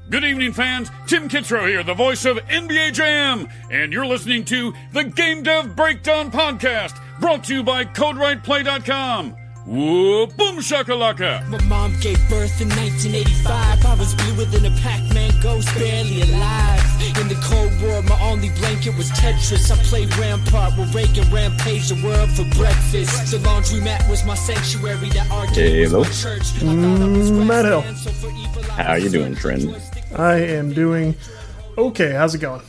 Good evening, fans. Tim Kitzrow here, the voice of NBA Jam, and you're listening to the Game Dev Breakdown Podcast, brought to you by CodeWritePlay.com. Whoa, boom shakalaka! My mom gave birth in 1985. I was bluer than a Pac-Man ghost, barely alive. In the Cold War, my only blanket was Tetris. I played Rampart with Reagan, rampaged the world for breakfast. The laundromat was my sanctuary. That arcade was my church. Matt Hill. How you doing, friend? I am doing okay. How's it going?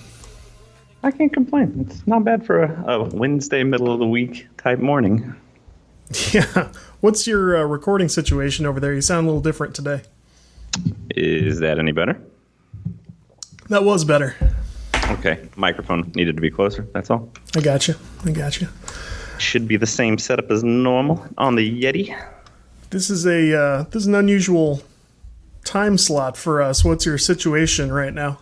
I can't complain. It's not bad for a Wednesday, middle of the week type morning. Yeah. What's your recording situation over there? You sound a little different today. Is that any better? That was better. Okay. Microphone needed to be closer. That's all. I got you. Should be the same setup as normal on the Yeti. This is an unusual time slot for us. What's your situation right now?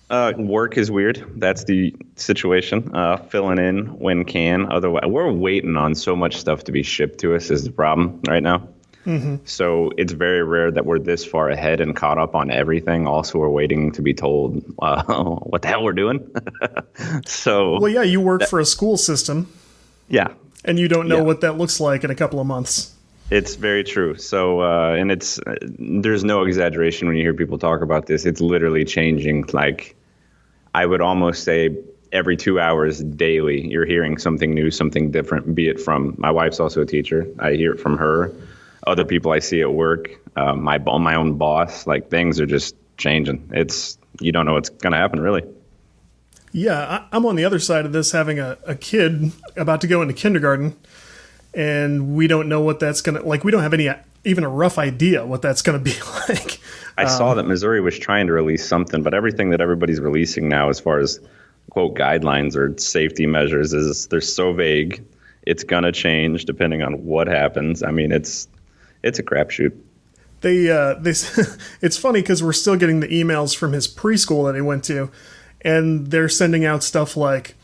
Work is weird. That's the situation. Filling in when can. Otherwise, we're waiting on so much stuff to be shipped to us is the problem right now. Mm-hmm. So it's very rare that we're this far ahead and caught up on everything. Also, we're waiting to be told what the hell we're doing. Well, yeah, you work for a school system. Yeah. And you don't know what that looks like in a couple of months. It's very true. So, and there's no exaggeration when you hear people talk about this. It's literally changing. Like, I would almost say every 2 hours daily, you're hearing something new, something different, be it from my wife's also a teacher. I hear it from her. Other people I see at work, my own boss, like things are just changing. You don't know what's going to happen, really. Yeah, I'm on the other side of this, having a kid about to go into kindergarten. And we don't know what that's going to, like, we don't have even a rough idea what that's going to be like. I saw that Missouri was trying to release something, but everything that everybody's releasing now as far as, quote, guidelines or safety measures they're so vague. It's going to change depending on what happens. I mean, it's a crapshoot. It's funny because we're still getting the emails from his preschool that he went to, and they're sending out stuff like,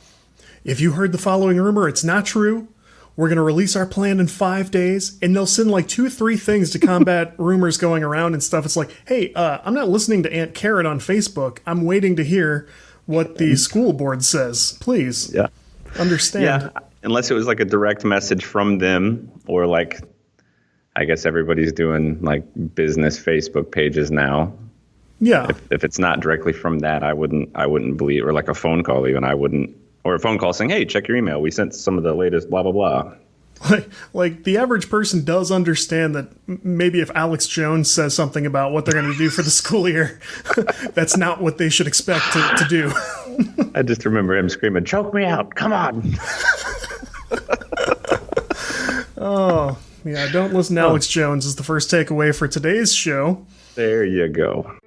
if you heard the following rumor, it's not true. We're going to release our plan in 5 days, and they'll send like 2 or 3 things to combat rumors going around and stuff. It's like, hey, I'm not listening to Aunt Karen on Facebook. I'm waiting to hear what the school board says. Please, understand. Yeah, unless it was like a direct message from them, or like, I guess everybody's doing like business Facebook pages now. Yeah. If it's not directly from that, I wouldn't believe, or like a phone call even, I wouldn't. Or a phone call saying, hey, check your email. We sent some of the latest blah, blah, blah. Like the average person does understand that maybe if Alex Jones says something about what they're going to do for the school year, that's not what they should expect to do. I just remember him screaming, choke me out. Come on. Oh, yeah. Don't listen to Alex Jones is the first takeaway for today's show. There you go.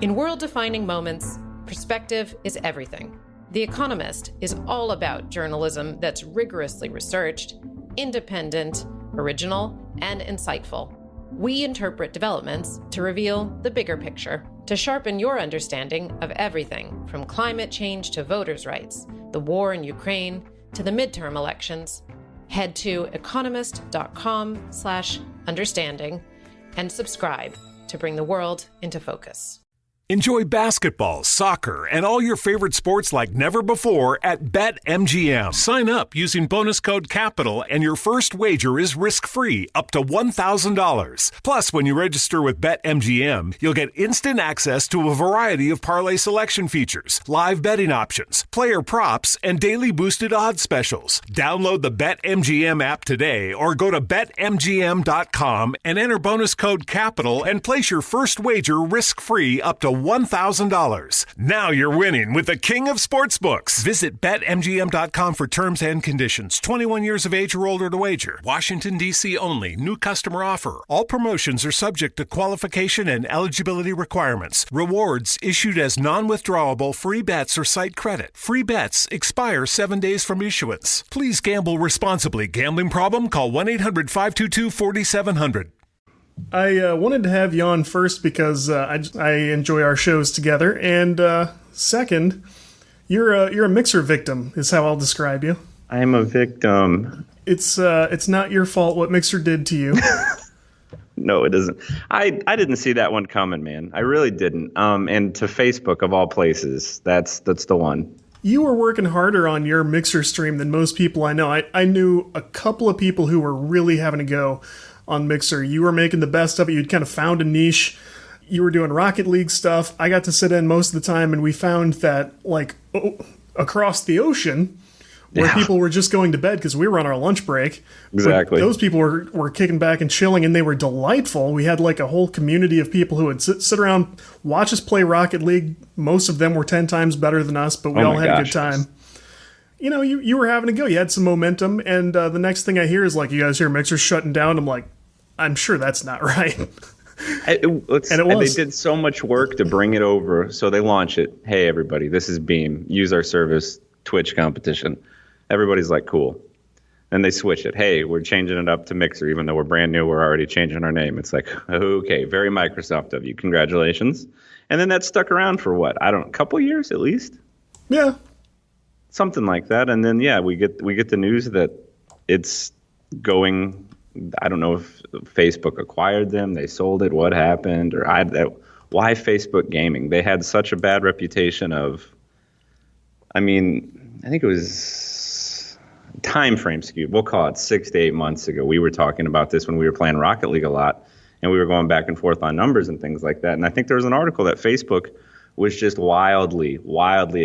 In world-defining moments, perspective is everything. The Economist is all about journalism that's rigorously researched, independent, original, and insightful. We interpret developments to reveal the bigger picture, to sharpen your understanding of everything from climate change to voters' rights, the war in Ukraine, to the midterm elections. Head to economist.com/understanding and subscribe to bring the world into focus. Enjoy basketball, soccer, and all your favorite sports like never before at BetMGM. Sign up using bonus code CAPITAL and your first wager is risk-free up to $1,000. Plus, when you register with BetMGM, you'll get instant access to a variety of parlay selection features, live betting options, player props, and daily boosted odds specials. Download the BetMGM app today or go to BetMGM.com and enter bonus code CAPITAL and place your first wager risk-free up to $1,000. Now you're winning with the king of sportsbooks. Visit BetMGM.com for terms and conditions. 21 years of age or older to wager. Washington, D.C. only. New customer offer. All promotions are subject to qualification and eligibility requirements. Rewards issued as non-withdrawable free bets or site credit. Free bets expire 7 days from issuance. Please gamble responsibly. Gambling problem? Call 1-800-522-4700. I wanted to have you on first because I enjoy our shows together, and second, you're a Mixer victim, is how I'll describe you. I'm a victim. It's not your fault what Mixer did to you. No, it doesn't. I didn't see that one coming, man. I really didn't. And to Facebook of all places, that's the one. You were working harder on your Mixer stream than most people I know. I knew a couple of people who were really having to go on Mixer. You were making the best of it. You'd kind of found a niche. You were doing Rocket League stuff. I got to sit in most of the time, and we found that, like, across the ocean, where people were just going to bed because we were on our lunch break. Exactly. But those people were kicking back and chilling, and they were delightful. We had like a whole community of people who would sit around, watch us play Rocket League. Most of them were 10 times better than us, but we all had a good time. You know, you were having to go. You had some momentum, and the next thing I hear is like, you guys hear Mixer shutting down. I'm like, I'm sure that's not right. And it was. They did so much work to bring it over. So they launch it. Hey, everybody, this is Beam. Use our service. Twitch competition. Everybody's like, cool. Then they switch it. Hey, we're changing it up to Mixer, even though we're brand new. We're already changing our name. It's like, okay, very Microsoft of you. Congratulations. And then that stuck around for what? I don't know, a couple years at least. Yeah, something like that. And then we get the news that it's going. I don't know if Facebook acquired them, they sold it, what happened, or why Facebook Gaming? They had such a bad reputation of. I mean, I think it was time frame skewed. We'll call it 6 to 8 months ago. We were talking about this when we were playing Rocket League a lot, and we were going back and forth on numbers and things like that. And I think there was an article that Facebook was just wildly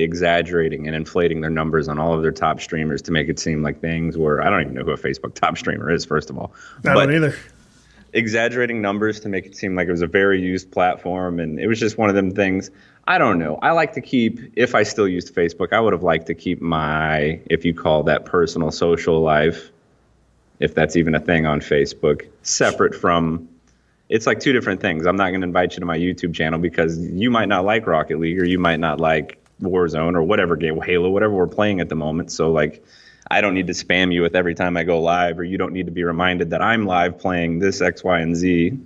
exaggerating and inflating their numbers on all of their top streamers to make it seem like things were. I don't even know who a Facebook top streamer is, first of all. I don't either. Exaggerating numbers to make it seem like it was a very used platform, and it was just one of them things. I don't know. I like to keep, if I still used Facebook, I would have liked to keep my, if you call that personal social life, if that's even a thing on Facebook, separate from, it's like two different things. I'm not going to invite you to my YouTube channel because you might not like Rocket League, or you might not like Warzone, or whatever game, Halo, whatever we're playing at the moment. So like, I don't need to spam you with every time I go live, or you don't need to be reminded that I'm live playing this X, Y, and Z.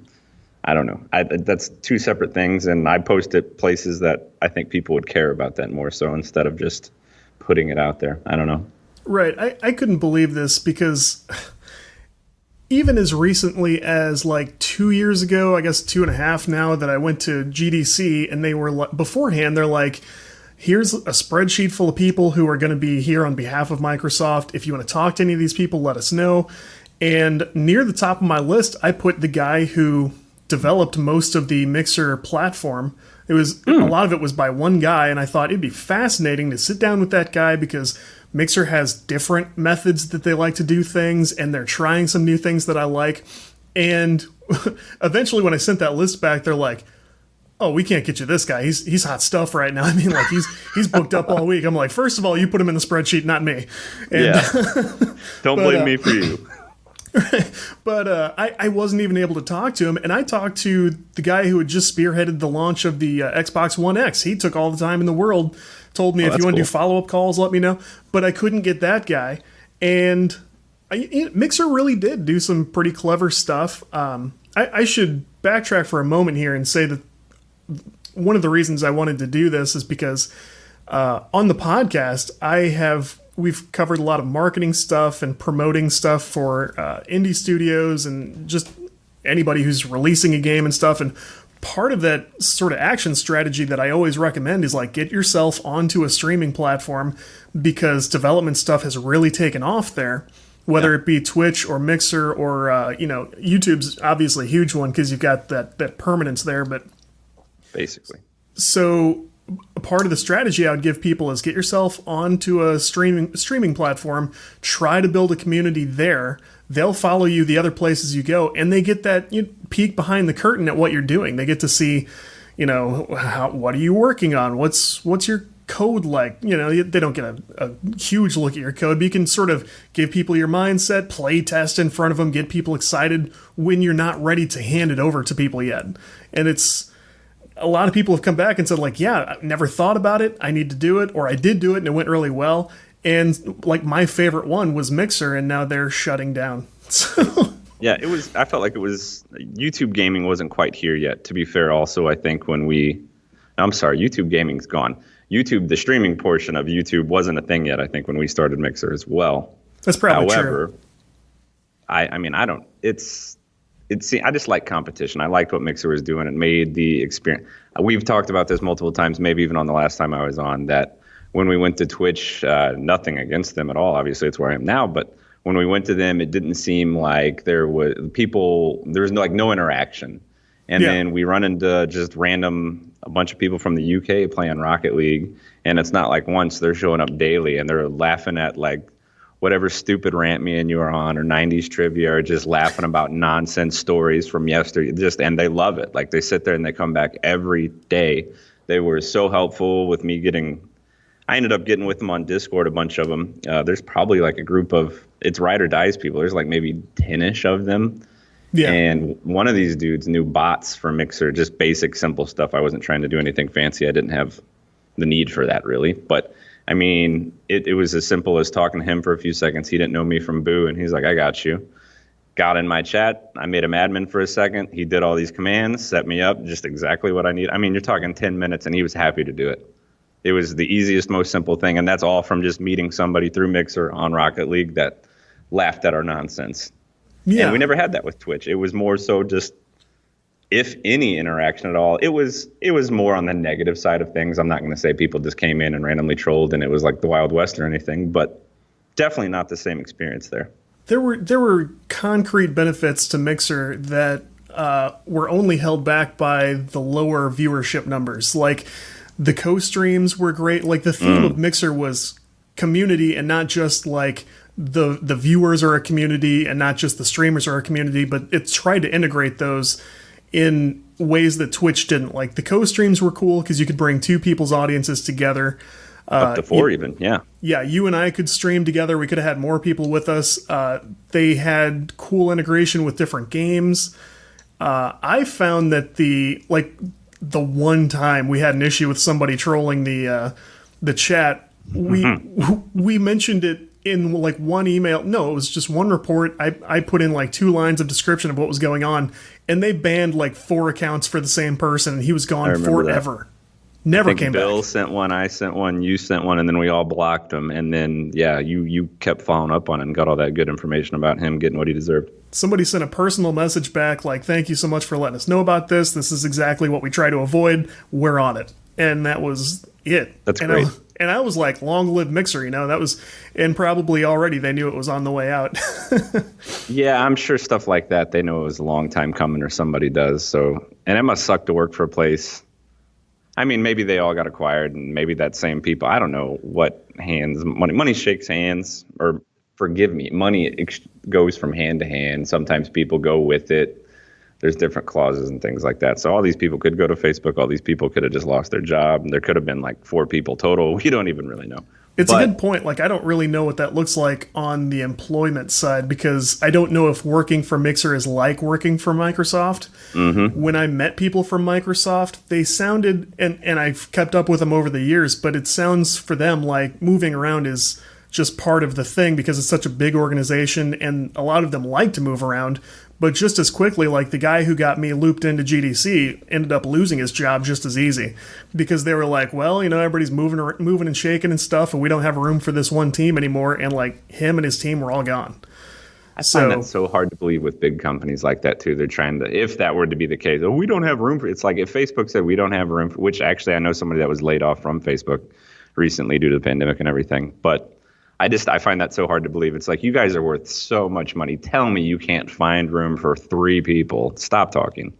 I don't know. That's two separate things, and I post it places that I think people would care about that more so instead of just putting it out there. I don't know. Right. I couldn't believe this because even as recently as like 2 years ago, I guess 2.5 now, that I went to GDC, and they were beforehand, they're like, here's a spreadsheet full of people who are going to be here on behalf of Microsoft. If you want to talk to any of these people, let us know. And near the top of my list, I put the guy who developed most of the Mixer platform. It was a lot of it was by one guy, and I thought it'd be fascinating to sit down with that guy because Mixer has different methods that they like to do things, and they're trying some new things that I like. And eventually when I sent that list back, they're like, oh, we can't get you this guy. He's hot stuff right now. I mean, like, he's booked up all week. I'm like, first of all, you put him in the spreadsheet, not me. And, yeah. Don't blame me for you. But I wasn't even able to talk to him, and I talked to the guy who had just spearheaded the launch of the Xbox One X. He took all the time in the world, told me, if you want to do follow-up calls, let me know. But I couldn't get that guy. And Mixer really did do some pretty clever stuff. I should backtrack for a moment here and say that one of the reasons I wanted to do this is because on the podcast, we've covered a lot of marketing stuff and promoting stuff for indie studios and just anybody who's releasing a game and stuff. And part of that sort of action strategy that I always recommend is like, get yourself onto a streaming platform, because development stuff has really taken off there, whether it be Twitch or Mixer or, YouTube's obviously a huge one because you've got that permanence there. But basically, so part of the strategy I would give people is get yourself onto a streaming platform, try to build a community there. They'll follow you the other places you go, and they get that peek behind the curtain at what you're doing. They get to see, what are you working on? What's your code like? They don't get a huge look at your code, but you can sort of give people your mindset, play test in front of them, get people excited when you're not ready to hand it over to people yet. And a lot of people have come back and said, like, yeah, I never thought about it. I need to do it. Or I did do it and it went really well. And like my favorite one was Mixer, and now they're shutting down. Yeah, I felt like YouTube gaming wasn't quite here yet, to be fair. Also, I think YouTube gaming's gone. YouTube, the streaming portion of YouTube wasn't a thing yet, I think, when we started Mixer as well. That's probably true. I mean, I just like competition. I liked what Mixer was doing. It made the experience. We've talked about this multiple times, maybe even on the last time I was on, that when we went to Twitch, nothing against them at all. Obviously, it's where I am now. But when we went to them, it didn't seem like there was no interaction. And then we run into just a bunch of people from the UK playing Rocket League. And it's not like once, they're showing up daily and they're laughing at like whatever stupid rant me and you are on, or 90s trivia, or just laughing about nonsense stories from yesterday. And they love it. Like, they sit there and they come back every day. They were so helpful with me I ended up getting with them on Discord, a bunch of them. There's probably like a group of, it's Ride or Dies people. There's like maybe 10-ish of them. Yeah. And one of these dudes knew bots for Mixer, just basic, simple stuff. I wasn't trying to do anything fancy. I didn't have the need for that, really. But I mean, it was as simple as talking to him for a few seconds. He didn't know me from Boo, and he's like, I got you. Got in my chat. I made him admin for a second. He did all these commands, set me up, just exactly what I need. I mean, you're talking 10 minutes, and he was happy to do it. It was the easiest, most simple thing, and that's all from just meeting somebody through Mixer on Rocket League that laughed at our nonsense. Yeah. And we never had that with Twitch. It was more so just, if any interaction at all, it was more on the negative side of things. I'm not going to say people just came in and randomly trolled and it was like the Wild West or anything, but definitely not the same experience there. There were concrete benefits to Mixer that were only held back by the lower viewership numbers. Like, the co-streams were great. Like, the theme of Mixer was community, and not just like the viewers are a community and not just the streamers are a community, but it tried to integrate those in ways that Twitch didn't. Like, the co-streams were cool because you could bring two people's audiences together. Up to four even, yeah. Yeah, you and I could stream together. We could have had more people with us. They had cool integration with different games. I found that the one time we had an issue with somebody trolling the chat, we mentioned it in like one email. No, it was just one report. I put in like 2 lines of description of what was going on, and they banned like 4 accounts for the same person, and he was gone forever. Never came back. Bill sent one, I sent one, you sent one, and then we all blocked him. And then, yeah, you kept following up on it and got all that good information about him getting what he deserved. Somebody sent a personal message back like, thank you so much for letting us know about this. This is exactly what we try to avoid. We're on it. And that was it. That's great. And I was like, long live Mixer, that was, and probably already they knew it was on the way out. Yeah, I'm sure stuff like that, they know it was a long time coming, or somebody does. So, and it must suck to work for a place. I mean, maybe they all got acquired, and maybe that same people, I don't know what hands, money shakes hands, or forgive me, money goes from hand to hand. Sometimes people go with it. There's different clauses and things like that. So all these people could go to Facebook. All these people could have just lost their job. And there could have been like 4 people total. We don't even really know. It's a good point. Like, I don't really know what that looks like on the employment side, because I don't know if working for Mixer is like working for Microsoft. Mm-hmm. When I met people from Microsoft, they sounded, and I've kept up with them over the years, but it sounds for them like moving around is just part of the thing because it's such a big organization, and a lot of them like to move around. But just as quickly, like the guy who got me looped into GDC ended up losing his job just as easy, because they were like, well, everybody's moving and shaking and stuff, and we don't have room for this one team anymore. And like, him and his team were all gone. I find that so hard to believe with big companies like that too. They're trying to, if that were to be the case, we don't have room for, it's like if Facebook said we don't have room for, which actually I know somebody that was laid off from Facebook recently due to the pandemic and everything. But I find that so hard to believe. It's like, you guys are worth so much money. Tell me you can't find room for 3 people. Stop talking.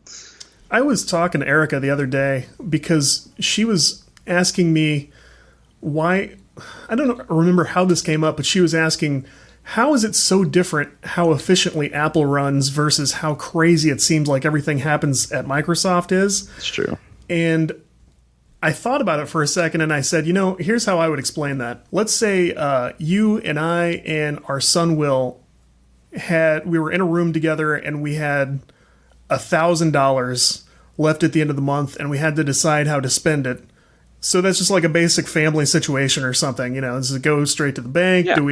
I was talking to Erica the other day because she was asking me why, I don't remember how this came up, but she was asking, how is it so different how efficiently Apple runs versus how crazy it seems like everything happens at Microsoft is? It's true. And I thought about it for a second, and I said, here's how I would explain that. Let's say you and I and our son Will we were in a room together, and we had $1,000 left at the end of the month, and we had to decide how to spend it. So that's just like a basic family situation or something. Does it go straight to the bank? Yeah. Do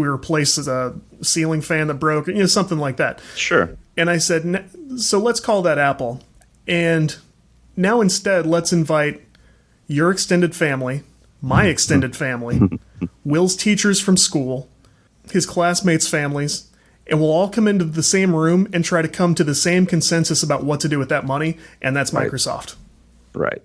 we replace a ceiling fan that broke? Something like that. Sure. And I said, so let's call that Apple, and now instead, let's invite your extended family, my extended family, Will's teachers from school, his classmates' families, and we'll all come into the same room and try to come to the same consensus about what to do with that money, and that's Microsoft. Right.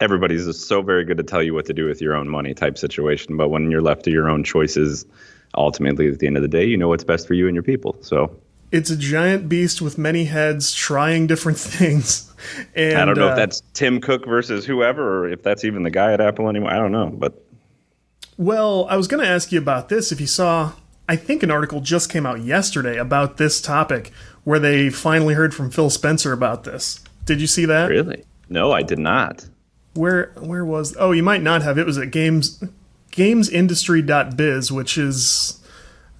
Everybody's just so very good to tell you what to do with your own money type situation, but when you're left to your own choices, ultimately at the end of the day, you know what's best for you and your people. So it's a giant beast with many heads trying different things. And I don't know if that's Tim Cook versus whoever, or if that's even the guy at Apple anymore. I don't know, but well, I was going to ask you about this. If you saw, I think an article just came out yesterday about this topic where they finally heard from Phil Spencer about this. Did you see that? Really? No, I did not. Where was? Oh, you might not have. It was at gamesindustry.biz, which is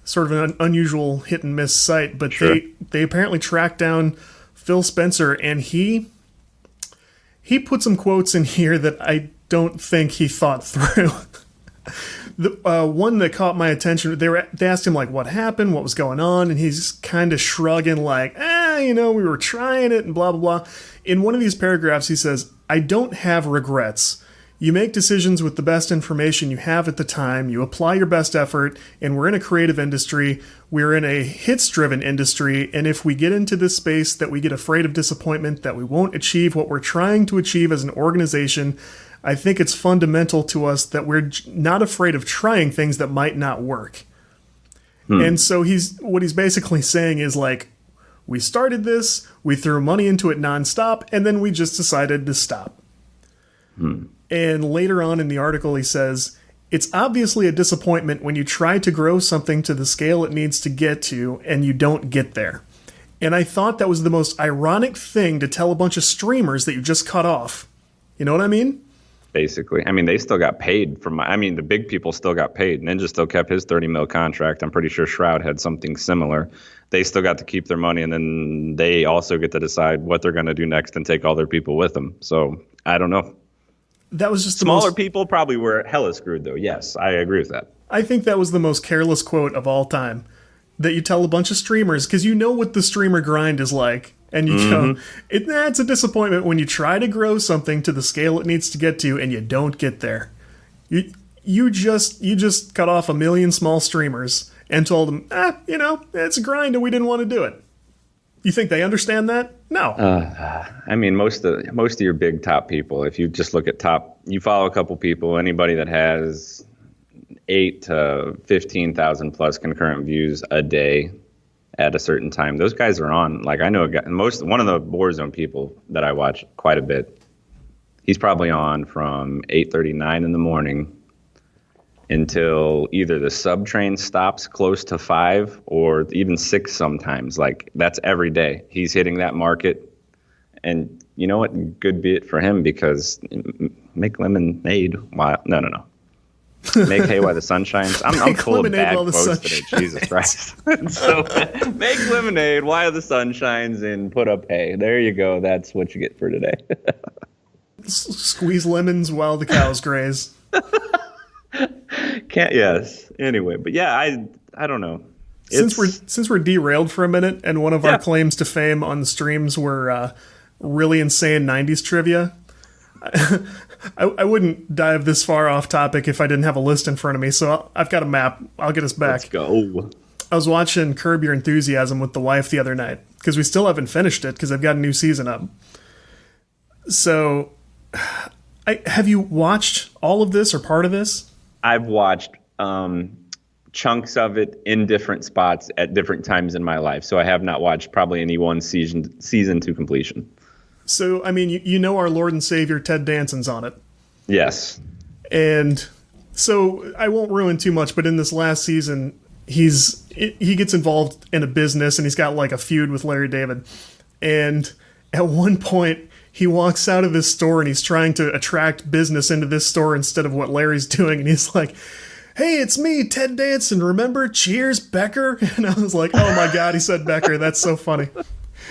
sort of an unusual hit and miss site, but sure. they apparently tracked down Phil Spencer, and he put some quotes in here that I don't think he thought through. The one that caught my attention, they asked him like what happened, what was going on, and he's kind of shrugging like, we were trying it and blah blah blah. In one of these paragraphs, he says, "I don't have regrets. You make decisions with the best information you have at the time. You apply your best effort, and we're in a creative industry. We're in a hits-driven industry, and if we get into this space that we get afraid of disappointment, that we won't achieve what we're trying to achieve as an organization, I think it's fundamental to us that we're not afraid of trying things that might not work." And so what he's basically saying is like, we started this, we threw money into it nonstop, and then we just decided to stop. And later on in the article, he says, "It's obviously a disappointment when you try to grow something to the scale it needs to get to and you don't get there. And I thought that was the most ironic thing to tell a bunch of streamers that you just cut off." You know what I mean? Basically. I mean, they still got paid the big people still got paid. Ninja still kept his 30 mil contract. I'm pretty sure Shroud had something similar. They still got to keep their money, and then they also get to decide what they're going to do next and take all their people with them. So I don't know. That was just smaller people probably were hella screwed, though. Yes, I agree with that. I think that was the most careless quote of all time that you tell a bunch of streamers, because you know what the streamer grind is like. And you go, it's a disappointment when you try to grow something to the scale it needs to get to and you don't get there. You just cut off 1 million small streamers and told them, it's a grind and we didn't want to do it. You think they understand that? No. I mean, most of your big top people, if you just look at you follow a couple people, anybody that has 8 to 15,000 plus concurrent views a day at a certain time, those guys are on. Like, I know a guy, one of the Warzone people that I watch quite a bit, he's probably on from 8:39 in the morning until either the sub train stops close to 5 or even 6 sometimes. Like, that's every day. He's hitting that market. And you know what? Good bit for him, because make lemonade while... No. Make hay while the sun shines. I'm full of bad quotes today. Jesus Christ. So make lemonade while the sun shines and put up hay. There you go. That's what you get for today. Squeeze lemons while the cows graze. Yes. Anyway, but yeah, I don't know. Since we're derailed for a minute, and one of our claims to fame on the streams were really insane 90s trivia, I wouldn't dive this far off topic if I didn't have a list in front of me, so I've got a map. I'll get us back. Let's go. I was watching Curb Your Enthusiasm with the wife the other night, because we still haven't finished it, because I've got a new season up. So, have you watched all of this or part of this? I've watched chunks of it in different spots at different times in my life, so I have not watched probably any one season to completion. So, I mean, you know our Lord and Savior Ted Danson's on it. Yes. And so I won't ruin too much, but in this last season, he gets involved in a business, and he's got like a feud with Larry David. And at one point, he walks out of this store and he's trying to attract business into this store instead of what Larry's doing. And he's like, "Hey, it's me, Ted Danson. Remember? Cheers, Becker." And I was like, oh my God, he said Becker. That's so funny.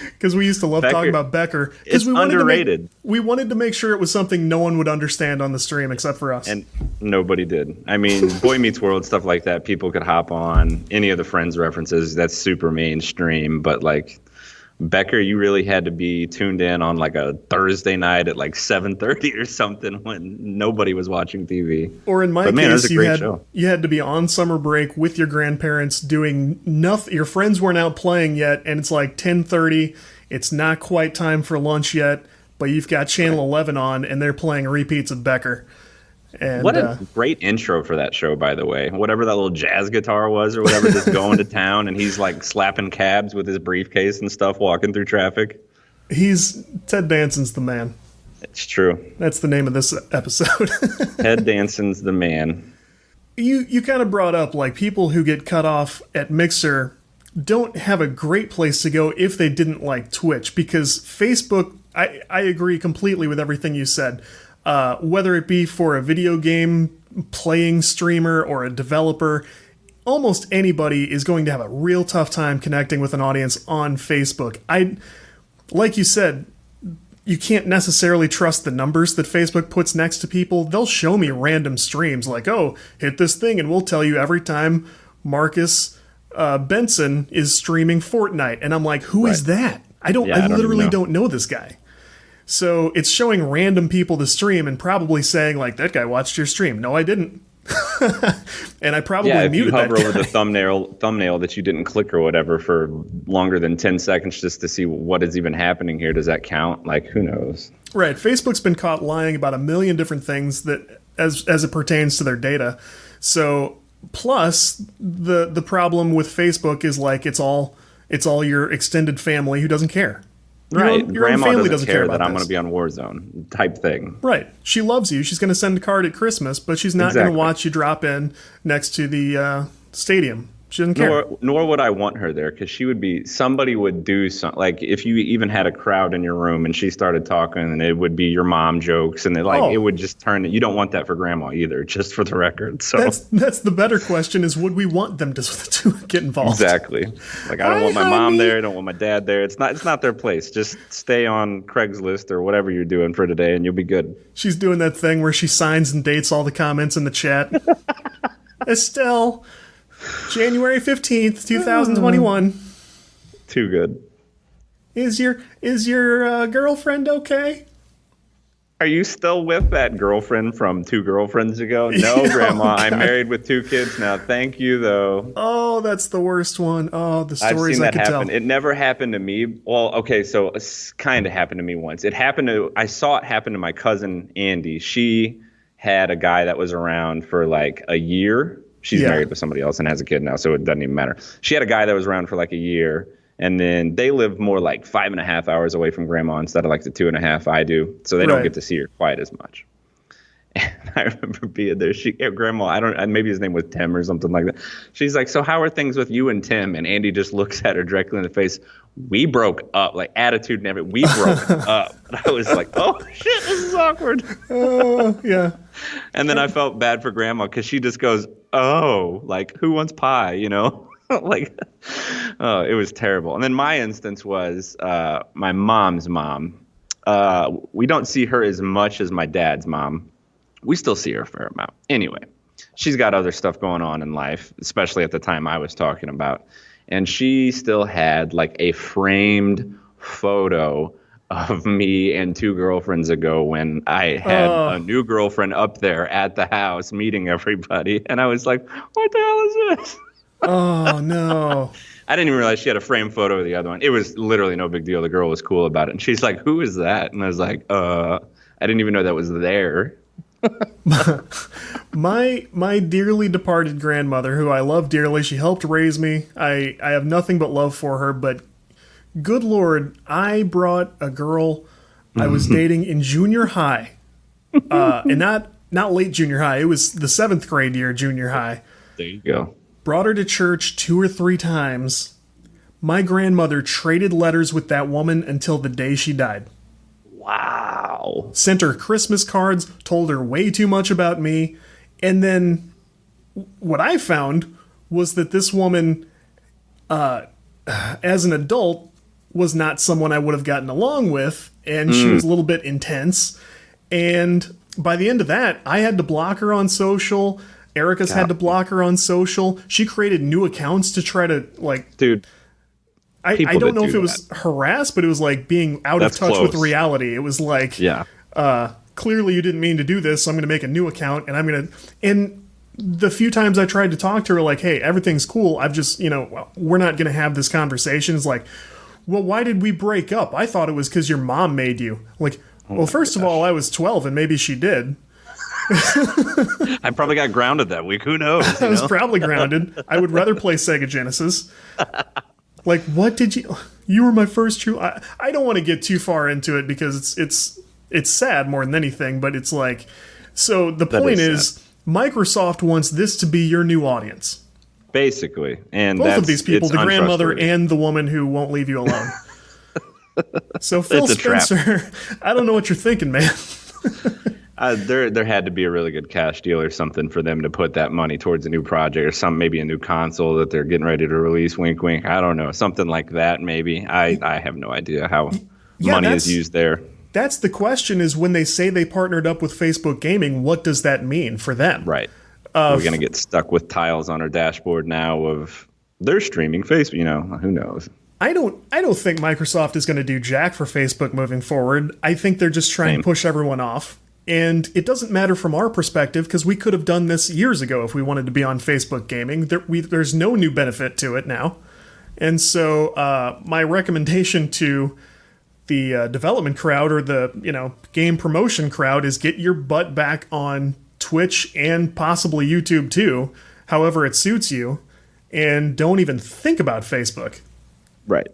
Because we used to love talking about Becker. It's underrated. We wanted to make sure it was something no one would understand on the stream except for us. And nobody did. I mean, Boy Meets World, stuff like that, people could hop on. Any of the Friends references, that's super mainstream. But like Becker, you really had to be tuned in on like a Thursday night at like 7:30 or something when nobody was watching TV. Or in my But man, it was case, a great show. you had to be on summer break with your grandparents doing nothing. Your friends weren't out playing yet, and it's like 10:30. It's not quite time for lunch yet, but you've got Channel 11 on, and they're playing repeats of Becker. And, What a great intro for that show, by the way. Whatever that little jazz guitar was or whatever, just going to town, and he's like slapping cabs with his briefcase and stuff, walking through traffic. Ted Danson's the man. It's true. That's the name of this episode. Ted Danson's the man. You kind of brought up, like, people who get cut off at Mixer don't have a great place to go if they didn't like Twitch, because Facebook, I agree completely with everything you said. Whether it be for a video game playing streamer or a developer, almost anybody is going to have a real tough time connecting with an audience on Facebook. Like you said, you can't necessarily trust the numbers that Facebook puts next to people. They'll show me random streams like, oh, hit this thing and we'll tell you every time Marcus Benson is streaming Fortnite. And I'm like, who is that? I literally don't know this guy. So it's showing random people the stream and probably saying, like, that guy watched your stream. No, I didn't. And I probably muted that guy. If you hover over the thumbnail that you didn't click or whatever for longer than 10 seconds just to see what is even happening here, does that count? Like, who knows? Right. Facebook's been caught lying about a million different things that as it pertains to their data. So, plus, the problem with Facebook is, like, it's all your extended family who doesn't care. Right. Your Grandma family doesn't care that I'm this. going to be on Warzone type thing. Right. She loves you. She's going to send a card at Christmas, but she's not going to watch you drop in next to the stadium. She doesn't care. Nor would I want her there, because somebody would do something. Like, if you even had a crowd in your room and she started talking, and it would be your mom jokes, and it would just turn. You don't want that for Grandma either, just for the record. So that's the better question: is would we want them to get involved? Exactly. Like, I don't want my mom there. I don't want my dad there. It's not their place. Just stay on Craigslist or whatever you're doing for today, and you'll be good. She's doing that thing where she signs and dates all the comments in the chat. Estelle. January 15th, 2021. Too good. Is your girlfriend okay? Are you still with that girlfriend from 2 girlfriends ago? No, Grandma. I'm married with 2 kids now. Thank you, though. Oh, that's the worst one. Oh, the stories I could tell. It never happened to me. Well, okay, so it's kind of happened to me once. I saw it happen to my cousin, Andy. She had a guy that was around for like a year. She's married with somebody else and has a kid now, so it doesn't even matter. She had a guy that was around for like a year, and then they live more like 5.5 hours away from Grandma instead of like the 2.5 I do, so they don't get to see her quite as much. And I remember being there. Grandma, maybe his name was Tim or something like that. She's like, so how are things with you and Tim? And Andy just looks at her directly in the face. We broke up, like attitude and everything. We broke up. And I was like, oh shit, this is awkward. Yeah. And then I felt bad for Grandma because she just goes, oh, like, who wants pie, you know? Like, oh, it was terrible. And then my instance was my mom's mom. We don't see her as much as my dad's mom. We still see her a fair amount. Anyway, she's got other stuff going on in life, especially at the time I was talking about. And she still had like a framed photo of me and 2 girlfriends ago when I had a new girlfriend up there at the house meeting everybody. And I was like, what the hell is this? Oh, no. I didn't even realize she had a framed photo of the other one. It was literally no big deal. The girl was cool about it. And she's like, who is that? And I was like, I didn't even know that was there. My dearly departed grandmother, who I love dearly, she helped raise me. I have nothing but love for her, but good Lord, I brought a girl I was dating in junior high, and not late junior high. It was the 7th grade year, junior high. There you go. Brought her to church 2 or 3 times. My grandmother traded letters with that woman until the day she died. Wow. Sent her Christmas cards, told her way too much about me. And then what I found was that this woman, as an adult, was not someone I would have gotten along with. And she was a little bit intense. And by the end of that, I had to block her on social. Erica's had to block her on social. She created new accounts to try to, like... Dude. I don't know if it was harassed, but it was like being out of touch with reality. It was like, clearly you didn't mean to do this, so I'm going to make a new account, and I'm going to... And the few times I tried to talk to her, like, hey, everything's cool, I've just, we're not going to have this conversation. It's like, well, why did we break up? I thought it was because your mom made you. Like, well, first of all, I was 12, and maybe she did. I probably got grounded that week. Who knows? I was probably grounded. I would rather play Sega Genesis. Like, what did you... You were my first true... I don't want to get too far into it because it's sad more than anything, but it's like... So the point is Microsoft wants this to be your new audience. Basically. And both of these people, the grandmother and the woman who won't leave you alone. So Phil Spencer, I don't know what you're thinking, man. There had to be a really good cash deal or something for them to put that money towards a new project or maybe a new console that they're getting ready to release. Wink, wink. I don't know. Something like that, maybe. I have no idea how money is used there. That's the question, is when they say they partnered up with Facebook Gaming, what does that mean for them? Right. We're going to get stuck with tiles on our dashboard now of they're streaming Facebook. Who knows? I don't think Microsoft is going to do jack for Facebook moving forward. I think they're just trying to push everyone off. And it doesn't matter from our perspective because we could have done this years ago if we wanted to be on Facebook Gaming. There's no new benefit to it now. And so my recommendation to the development crowd or the game promotion crowd is get your butt back on Twitch and possibly YouTube too, however it suits you, and don't even think about Facebook. Right.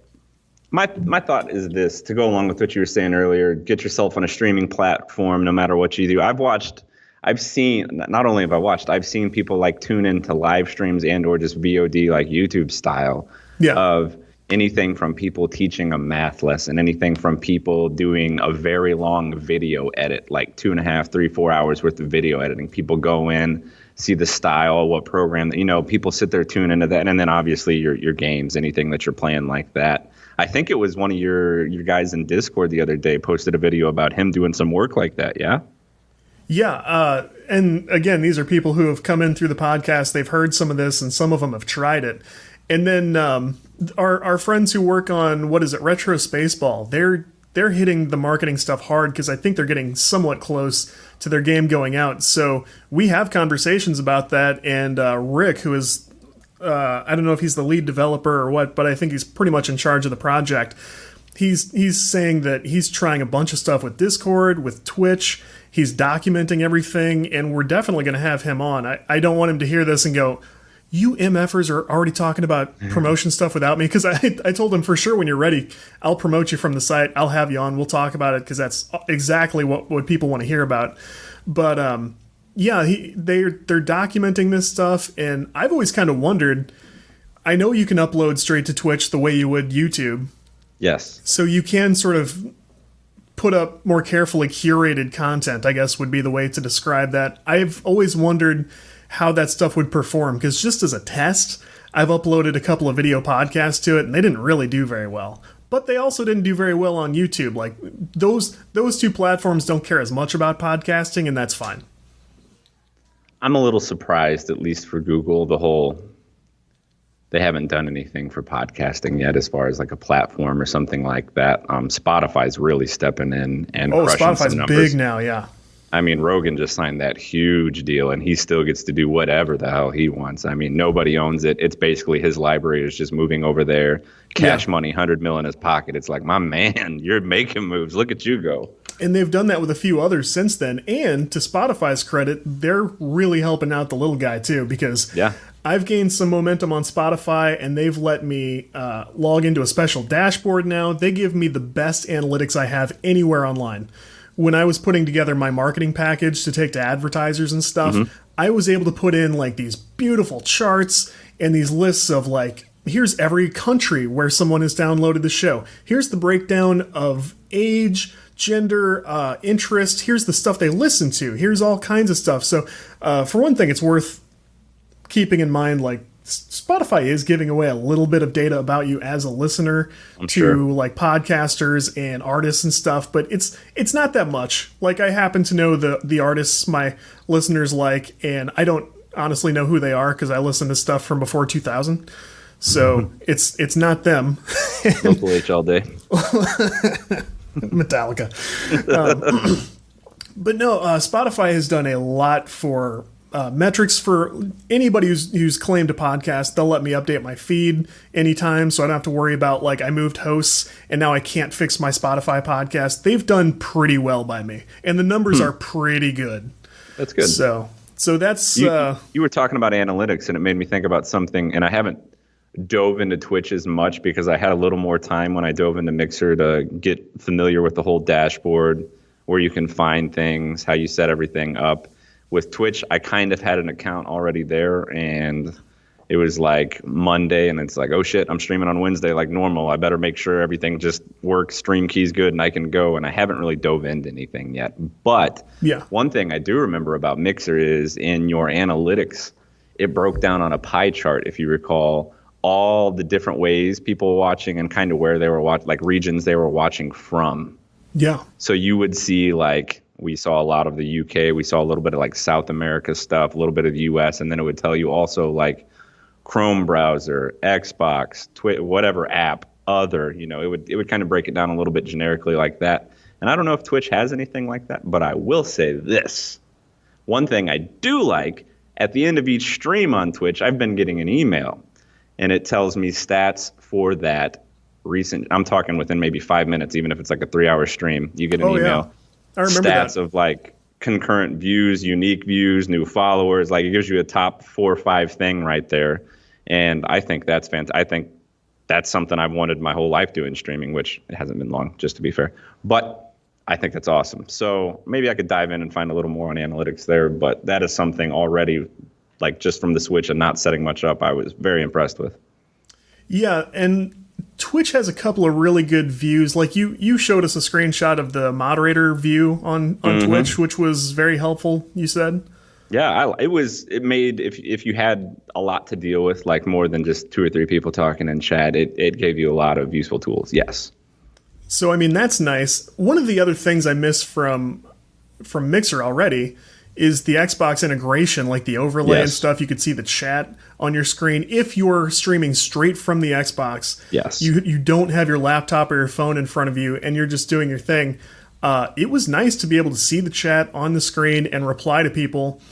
My thought is this, to go along with what you were saying earlier, get yourself on a streaming platform no matter what you do. I've seen people like tune into live streams and or just VOD like YouTube style of anything from people teaching a math lesson, anything from people doing a very long video edit, like 2.5, 3, 4 hours worth of video editing. People go in, see the style, what program, people sit there, tune into that. And then obviously your games, anything that you're playing like that. I think it was one of your guys in Discord the other day posted a video about him doing some work like that, yeah? Yeah, and again, these are people who have come in through the podcast, they've heard some of this, and some of them have tried it. And then our friends who work on, Retro Spaceball, they're hitting the marketing stuff hard because I think they're getting somewhat close to their game going out. So we have conversations about that, and Rick, who is... I don't know if he's the lead developer or what, but I think he's pretty much in charge of the project. He's saying that he's trying a bunch of stuff with Discord, with Twitch. He's documenting everything, and we're definitely going to have him on. I don't want him to hear this and go, you MFers are already talking about promotion stuff without me, because I told him for sure when you're ready, I'll promote you from the site. I'll have you on. We'll talk about it because that's exactly what people want to hear about. But yeah, they're documenting this stuff, and I've always kind of wondered, I know you can upload straight to Twitch the way you would YouTube. Yes. So you can sort of put up more carefully curated content, I guess would be the way to describe that. I've always wondered how that stuff would perform, because just as a test, I've uploaded a couple of video podcasts to it, and they didn't really do very well. But they also didn't do very well on YouTube. Like, those two platforms don't care as much about podcasting, and that's fine. I'm a little surprised, at least for Google, they haven't done anything for podcasting yet as far as like a platform or something like that. Spotify's really stepping in and crushing Spotify's some numbers. Big now, yeah. I mean, Rogan just signed that huge deal, and he still gets to do whatever the hell he wants. I mean, nobody owns it. It's basically his library is just moving over there. Cash money, $100 million in his pocket. It's like, my man, you're making moves. Look at you go. And they've done that with a few others since then. And to Spotify's credit, they're really helping out the little guy too, because I've gained some momentum on Spotify, and they've let me log into a special dashboard now. They give me the best analytics I have anywhere online. When I was putting together my marketing package to take to advertisers and stuff, I was able to put in like these beautiful charts and these lists of like, here's every country where someone has downloaded the show. Here's the breakdown of age, gender, interest. Here's the stuff they listen to. Here's all kinds of stuff. So for one thing, it's worth keeping in mind, like, Spotify is giving away a little bit of data about you as a listener like podcasters and artists and stuff, but it's not that much. Like, I happen to know the artists my listeners like, and I don't honestly know who they are because I listen to stuff from before 2000. So it's not them. Local H all day. Metallica. But no, Spotify has done a lot for metrics for anybody who's claimed a podcast. They'll let me update my feed anytime, so I don't have to worry about like I moved hosts and now I can't fix my Spotify podcast. They've done pretty well by me, and the numbers are pretty good. That's good. So that's you were talking about analytics, and it made me think about something. And I haven't dove into Twitch as much because I had a little more time when I dove into Mixer to get familiar with the whole dashboard, where you can find things, how you set everything up. With Twitch, I kind of had an account already there, and it was like Monday, and it's like, oh shit, I'm streaming on Wednesday like normal. I better make sure everything just works, stream key's good, and I can go. And I haven't really dove into anything yet. But one thing I do remember about Mixer is in your analytics, it broke down on a pie chart, if you recall, all the different ways people were watching and kind of where they were watching, like regions they were watching from. Yeah. So you would see like, we saw a lot of the UK, we saw a little bit of like South America stuff, a little bit of the US, and then it would tell you also like Chrome browser, Xbox, whatever app, other, you know, it would kind of break it down a little bit generically like that. And I don't know if Twitch has anything like that, but I will say this. One thing I do like, at the end of each stream on Twitch, I've been getting an email, and it tells me stats for that recent, I'm talking within maybe 5 minutes, even if it's like a 3-hour stream, you get an email. Yeah. I remember stats that. of like concurrent views, unique views, new followers. Like it gives you a top 4 or 5 thing right there. And I think that's fantastic. I think that's something I've wanted my whole life doing streaming, which it hasn't been long, just to be fair. But I think that's awesome. So maybe I could dive in and find a little more on analytics there. But that is something already, like just from the Switch and not setting much up, I was very impressed with. Yeah, and Twitch has a couple of really good views. Like you showed us a screenshot of the moderator view on Twitch, which was very helpful, you said. Yeah, it made, if you had a lot to deal with, like more than just 2 or 3 people talking in chat, it gave you a lot of useful tools. Yes. So I mean, that's nice. One of the other things I miss from Mixer already is the Xbox integration, like the overlay and stuff. You could see the chat on your screen. If you're streaming straight from the Xbox, you don't have your laptop or your phone in front of you, and you're just doing your thing. It was nice to be able to see the chat on the screen and reply to people,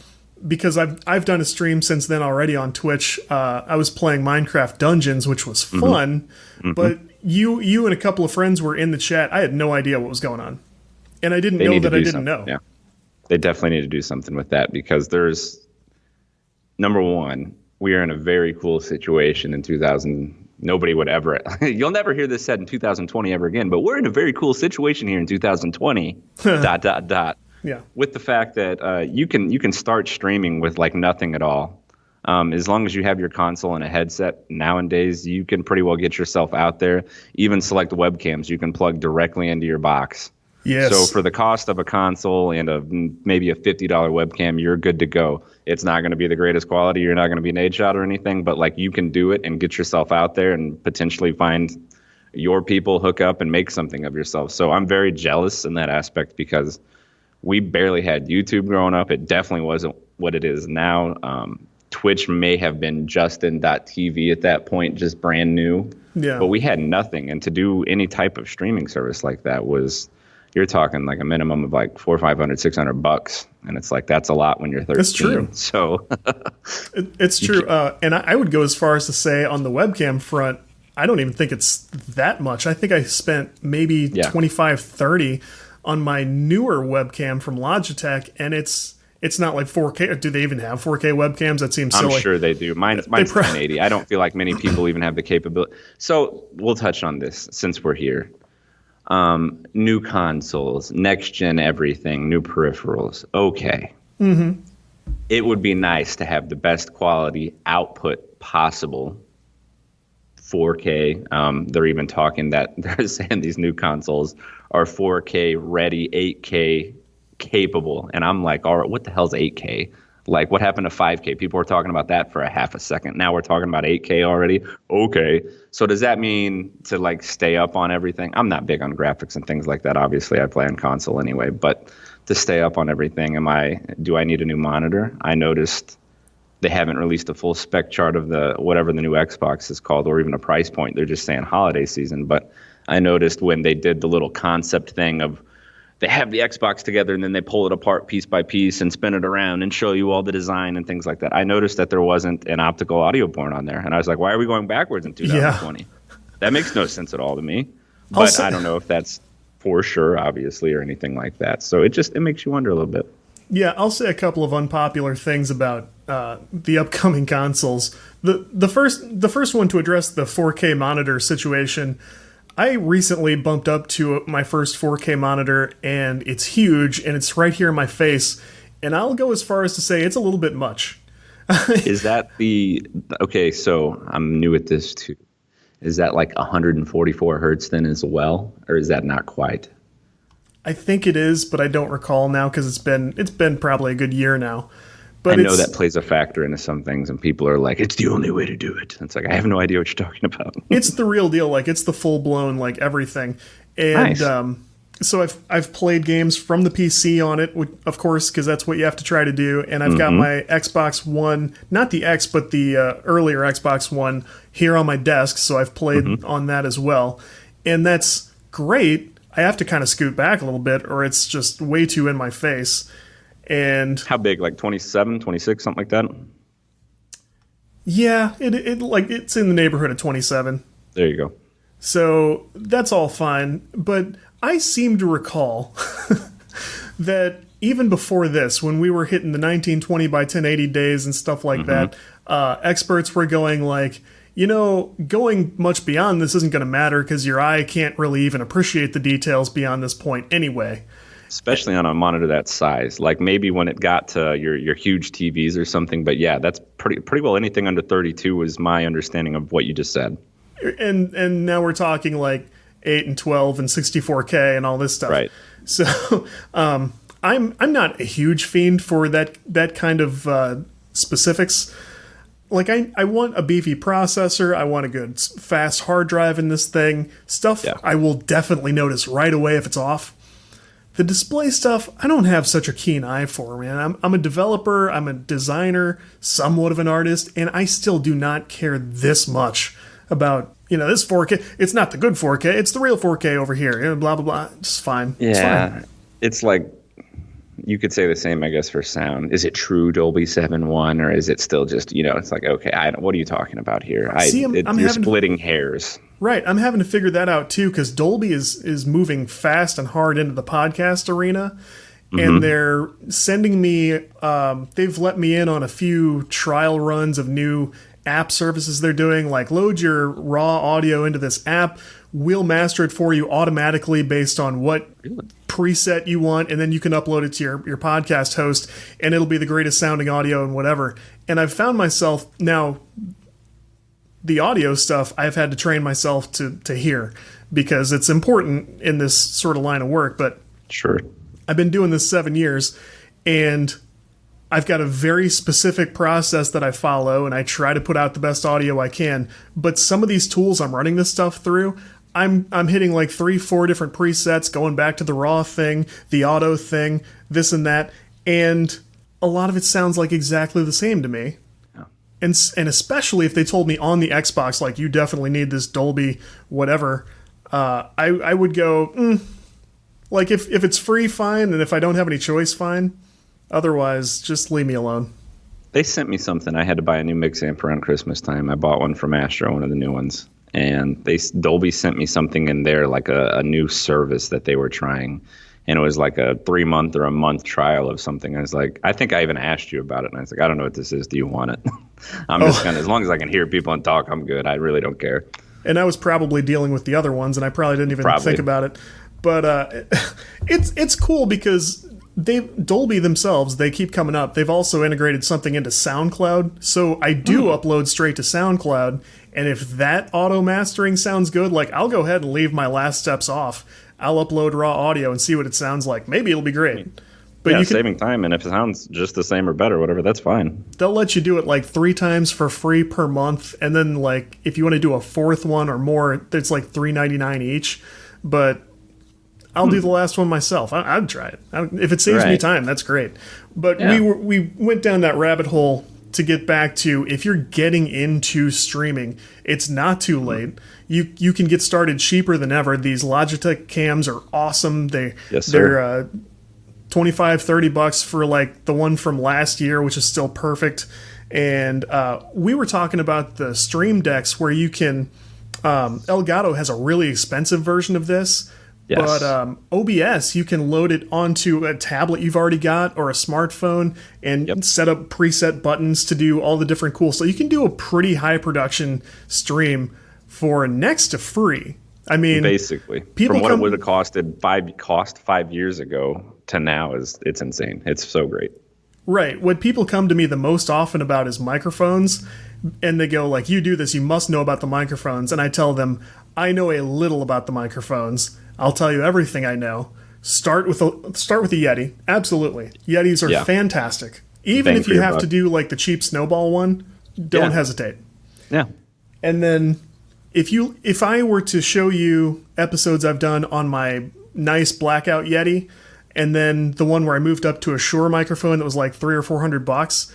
because I've done a stream since then already on Twitch. I was playing Minecraft Dungeons, which was fun, but you and a couple of friends were in the chat. I had no idea what was going on, and I didn't know that I didn't know. Yeah. They definitely need to do something with that, because there's, number one, we are in a very cool situation in 2000. Nobody would ever, you'll never hear this said in 2020 ever again, but we're in a very cool situation here in 2020, ... Yeah. With the fact that you can start streaming with like nothing at all. As long as you have your console and a headset, nowadays you can pretty well get yourself out there. Even select webcams you can plug directly into your box. Yes. So for the cost of a console and maybe a $50 webcam, you're good to go. It's not going to be the greatest quality. You're not going to be an 8-shot or anything, but like you can do it and get yourself out there and potentially find your people, hook up, and make something of yourself. So I'm very jealous in that aspect, because we barely had YouTube growing up. It definitely wasn't what it is now. Twitch may have been Justin.tv at that point, just brand new. Yeah. But we had nothing. And to do any type of streaming service like that was, you're talking like a minimum of like $400, $500, $600, and it's like that's a lot when you're 13. That's true. So it's true, and I would go as far as to say on the webcam front, I don't even think it's that much. I think I spent maybe $25, $30 on my newer webcam from Logitech, and it's not like 4K. Do they even have 4K webcams? That seems silly. I'm sure they do. Mine's 1080. I don't feel like many people even have the capability. So we'll touch on this since we're here. New consoles, next gen everything, new peripherals. Okay. Mm-hmm. It would be nice to have the best quality output possible. 4K. They're even talking that they're saying these new consoles are 4K ready, 8K capable. And I'm like, all right, what the hell's 8K? Like, what happened to 5K? People were talking about that for a half a second. Now we're talking about 8K already. Okay. So does that mean to like stay up on everything? I'm not big on graphics and things like that. Obviously, I play on console anyway. But to stay up on everything, do I need a new monitor? I noticed they haven't released a full spec chart of the whatever the new Xbox is called, or even a price point. They're just saying holiday season. But I noticed when they did the little concept thing of they have the Xbox together and then they pull it apart piece by piece and spin it around and show you all the design and things like that. I noticed that there wasn't an optical audio port on there. And I was like, why are we going backwards in 2020? Yeah. That makes no sense at all to me. But I don't know if that's for sure, obviously, or anything like that. So it makes you wonder a little bit. Yeah, I'll say a couple of unpopular things about the upcoming consoles. The first one, to address the 4K monitor situation. I recently bumped up to my first 4K monitor, and it's huge, and it's right here in my face. And I'll go as far as to say it's a little bit much. Is that okay, so I'm new at this too. Is that like 144 hertz then as well, or is that not quite? I think it is, but I don't recall now because it's been probably a good year now. But I know that plays a factor into some things, and people are like, it's the only way to do it. It's like, I have no idea what you're talking about. It's the real deal. Like, it's the full-blown, like, everything. And nice. So I've played games from the PC on it, of course, because that's what you have to try to do. And I've got my Xbox One, not the X, but the earlier Xbox One here on my desk, so I've played on that as well. And that's great. I have to kind of scoot back a little bit, or it's just way too in my face. And how big? Like 27, 26, something like that? Yeah, it's in the neighborhood of 27. There you go. So that's all fine, but I seem to recall that even before this, when we were hitting the 1920 by 1080 days and stuff like that, experts were going like, going much beyond this isn't going to matter because your eye can't really even appreciate the details beyond this point anyway. Especially on a monitor that size. Like maybe when it got to your huge TVs or something, but yeah, that's pretty well anything under 32 was my understanding of what you just said. And now we're talking like 8 and 12 and 64K and all this stuff. Right. So I'm not a huge fiend for that kind of specifics. Like I want a beefy processor. I want a good fast hard drive in this thing. Stuff I will definitely notice right away if it's off. The display stuff, I don't have such a keen eye for, man. I'm a developer, I'm a designer, somewhat of an artist, and I still do not care this much about, this 4K. It's not the good 4K, it's the real 4K over here, blah, blah, blah. It's fine. Yeah, it's fine. It's like, you could say the same, I guess, for sound. Is it true Dolby 7.1, or is it still just, it's like, okay, what are you talking about here? You're splitting hairs. Right, I'm having to figure that out too, because Dolby is moving fast and hard into the podcast arena, and they're sending me, they've let me in on a few trial runs of new app services they're doing, like load your raw audio into this app, we'll master it for you automatically based on what preset you want, and then you can upload it to your podcast host, and it'll be the greatest sounding audio and whatever. And I've found myself now, the audio stuff I've had to train myself to hear because it's important in this sort of line of work. But sure, I've been doing this 7 years, and I've got a very specific process that I follow, and I try to put out the best audio I can. But some of these tools I'm running this stuff through, I'm hitting like 3-4 different presets, going back to the raw thing, the auto thing, this and that, and a lot of it sounds like exactly the same to me. And especially if they told me on the Xbox, like, you definitely need this Dolby whatever, I would go, like, if it's free, fine, and if I don't have any choice, fine. Otherwise, just leave me alone. They sent me something. I had to buy a new mix amp around Christmas time. I bought one from Astro, one of the new ones. And Dolby sent me something in there, like a new service that they were trying. And it was like a 3-month or a month trial of something. I was like, I think I even asked you about it. And I was like, I don't know what this is. Do you want it? I'm just as long as I can hear people and talk, I'm good. I really don't care. And I was probably dealing with the other ones, and I probably didn't even think about it. But it's cool because Dolby themselves, they keep coming up. They've also integrated something into SoundCloud. So I do upload straight to SoundCloud. And if that auto mastering sounds good, like, I'll go ahead and leave my last steps off. I'll upload raw audio and see what it sounds like. Maybe it'll be great. But saving time, and if it sounds just the same or better, whatever, that's fine. They'll let you do it like 3 times for free per month, and then like if you want to do a 4th one or more, it's like $3.99 each. But I'll do the last one myself. I'd try it. If it saves me time, that's great. But we went down that rabbit hole to get back to, if you're getting into streaming, it's not too late. You can get started cheaper than ever. These Logitech cams are awesome. They're $25-$30 for like the one from last year, which is still perfect. And we were talking about the Stream Decks, where you can Elgato has a really expensive version of this. Yes. But OBS, you can load it onto a tablet you've already got or a smartphone and set up preset buttons to do all the different cool stuff. You can do a pretty high production stream for next to free. I mean, basically, from what it would have costed 5 years ago to now, it's insane. It's so great. Right. What people come to me the most often about is microphones, and they go like, "You do this, you must know about the microphones." And I tell them, "I know a little about the microphones. I'll tell you everything I know. Start with a Yeti. Absolutely. Yetis are fantastic. Even if you have to do like the cheap Snowball one, don't hesitate." Yeah. And then if I were to show you episodes I've done on my nice blackout Yeti, and then the one where I moved up to a Shure microphone that was like $300 or $400,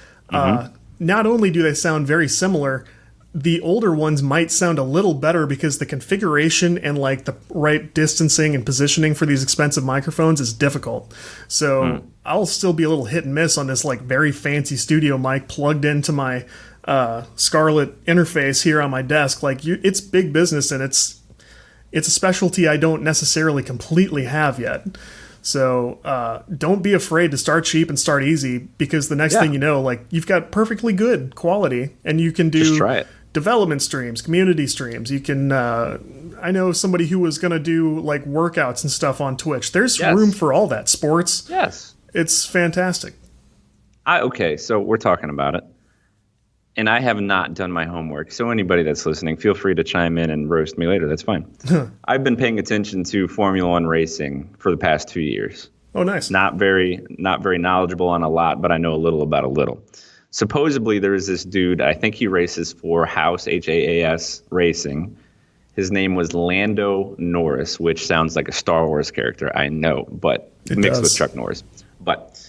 not only do they sound very similar, the older ones might sound a little better because the configuration and like the right distancing and positioning for these expensive microphones is difficult. So I'll still be a little hit and miss on this like very fancy studio mic plugged into my Scarlett interface here on my desk. Like it's big business, and it's a specialty I don't necessarily completely have yet. So don't be afraid to start cheap and start easy, because the next thing you know, like you've got perfectly good quality, and you can do just try it. Development streams, community streams. You can, I know somebody who was going to do like workouts and stuff on Twitch. There's room for all that. Sports. Yes. It's fantastic. Okay, so we're talking about it. And I have not done my homework. So anybody that's listening, feel free to chime in and roast me later. That's fine. I've been paying attention to Formula One racing for the past 2 years. Oh, nice. Not very knowledgeable on a lot, but I know a little about a little. Supposedly, there is this dude, I think he races for Haas, Haas Racing. His name was Lando Norris, which sounds like a Star Wars character, I know, but mixed with Chuck Norris. But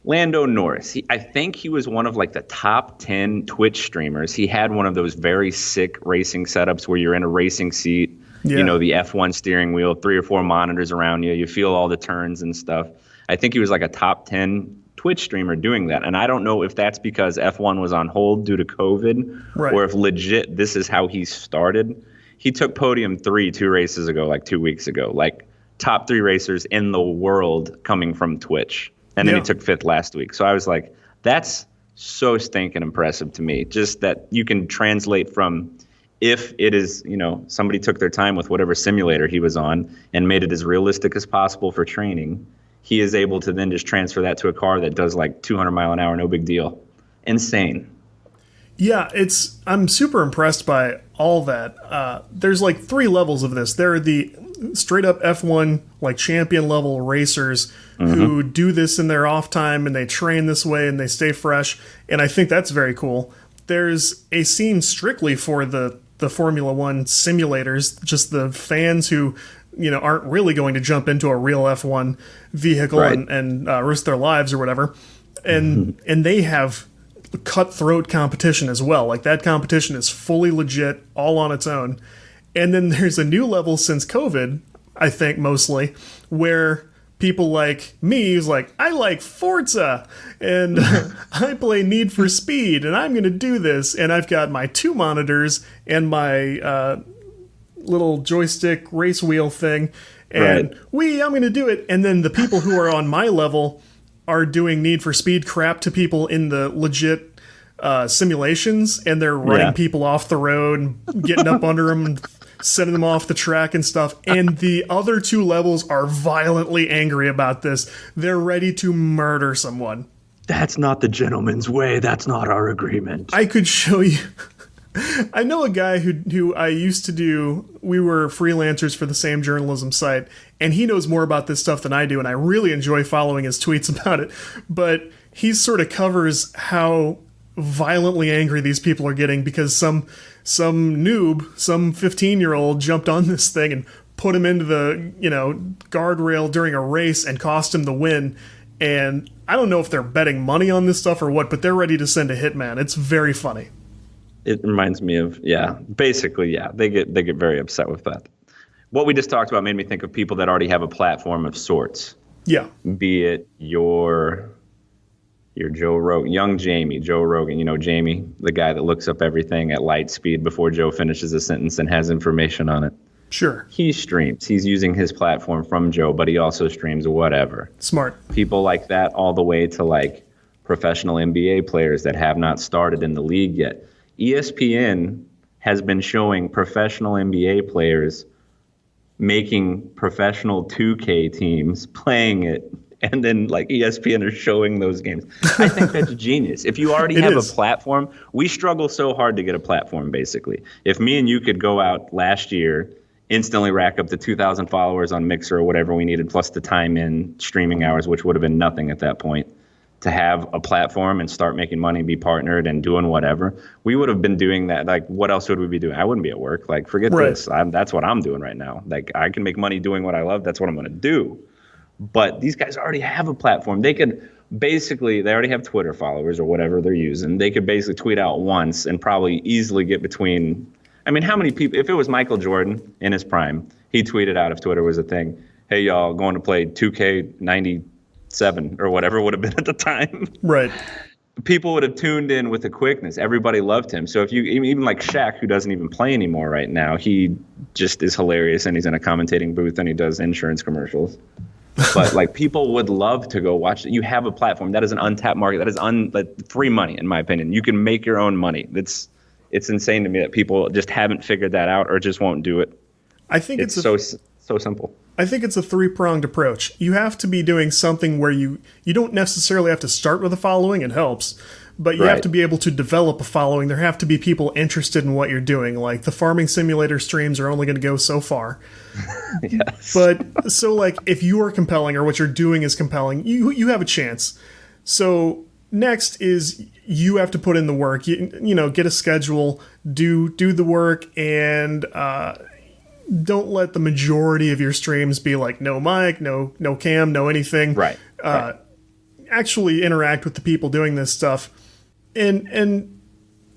Lando Norris, I think he was one of like the top 10 Twitch streamers. He had one of those very sick racing setups where you're in a racing seat, you know, the F1 steering wheel, 3 or 4 monitors around you. You feel all the turns and stuff. I think he was like a top 10 Twitch streamer doing that. And I don't know if that's because F1 was on hold due to COVID or if legit this is how he started. He took podium 3 2 races ago, like 2 weeks ago, like top 3 racers in the world coming from Twitch. And then he took 5th last week. So I was like, that's so stinking impressive to me. Just that you can translate from, if it is, you know, somebody took their time with whatever simulator he was on and made it as realistic as possible for training, he is able to then just transfer that to a car that does like 200 mile an hour, no big deal. Insane. Yeah, I'm super impressed by all that. There's like 3 levels of this. There are the straight up F1 like champion level racers who do this in their off time, and they train this way and they stay fresh, and I think that's very cool. There's a scene strictly for the Formula One simulators, just the fans who, you know, aren't really going to jump into a real F1 vehicle and risk their lives or whatever. And and they have cutthroat competition as well. Like that competition is fully legit, all on its own. And then there's a new level since COVID, I think mostly, where people like me who's like, I like Forza and I play Need for Speed and I'm going to do this. And I've got my 2 monitors and my little joystick race wheel thing. And I'm going to do it. And then the people who are on my level are doing Need for Speed crap to people in the legit simulations. And they're running people off the road and getting up under them and sending them off the track and stuff. And the other 2 levels are violently angry about this. They're ready to murder someone. That's not the gentleman's way. That's not our agreement. I could show you. I know a guy who I used to do, we were freelancers for the same journalism site, and he knows more about this stuff than I do, and I really enjoy following his tweets about it. But he sort of covers how violently angry these people are getting because some noob, some 15-year-old jumped on this thing and put him into the, you know, guardrail during a race and cost him the win. And I don't know if they're betting money on this stuff or what, but they're ready to send a hitman. It's very funny. It reminds me of, basically, they get very upset with that. What we just talked about made me think of people that already have a platform of sorts. Yeah. Be it your Joe Rogan, young Jamie, Joe Rogan, Jamie, the guy that looks up everything at light speed before Joe finishes a sentence and has information on it. Sure. He streams. He's using his platform from Joe, but he also streams whatever. Smart. People like that, all the way to like professional NBA players that have not started in the league yet. ESPN has been showing professional NBA players making professional 2K teams, playing it, and then like ESPN are showing those games. I think that's genius. If you already have a platform, we struggle so hard to get a platform, basically. If me and you could go out last year, instantly rack up the 2,000 followers on Mixer or whatever we needed, plus the time in streaming hours, which would have been nothing at that point, to have a platform and start making money, be partnered and doing whatever, we would have been doing that. Like, what else would we be doing? I wouldn't be at work. Like, forget this. That's what I'm doing right now. Like, I can make money doing what I love. That's what I'm going to do. But these guys already have a platform. They could basically, they already have Twitter followers or whatever they're using. They could basically tweet out once and probably easily get between, I mean, how many people, if it was Michael Jordan in his prime, he tweeted out if Twitter was a thing, hey, y'all, going to play 2K97 or whatever it would have been at the time. Right. People would have tuned in with a quickness. Everybody loved him. So if you, even like Shaq, who doesn't even play anymore right now, he just is hilarious and he's in a commentating booth and he does insurance commercials. But like people would love to go watch it. You have a platform that is an untapped market. That is free money, in my opinion. You can make your own money. It's insane to me that people just haven't figured that out or just won't do it. I think it's so simple. I think it's a three-pronged approach. You have to be doing something where you don't necessarily have to start with a following. It helps. But you have to be able to develop a following. There have to be people interested in what you're doing. Like the farming simulator streams are only going to go so far. Yes. But so like if you are compelling or what you're doing is compelling, you have a chance. So next is you have to put in the work. You know, get a schedule, do the work, and don't let the majority of your streams be like no mic, no cam, no anything. Right. Actually interact with the people doing this stuff. And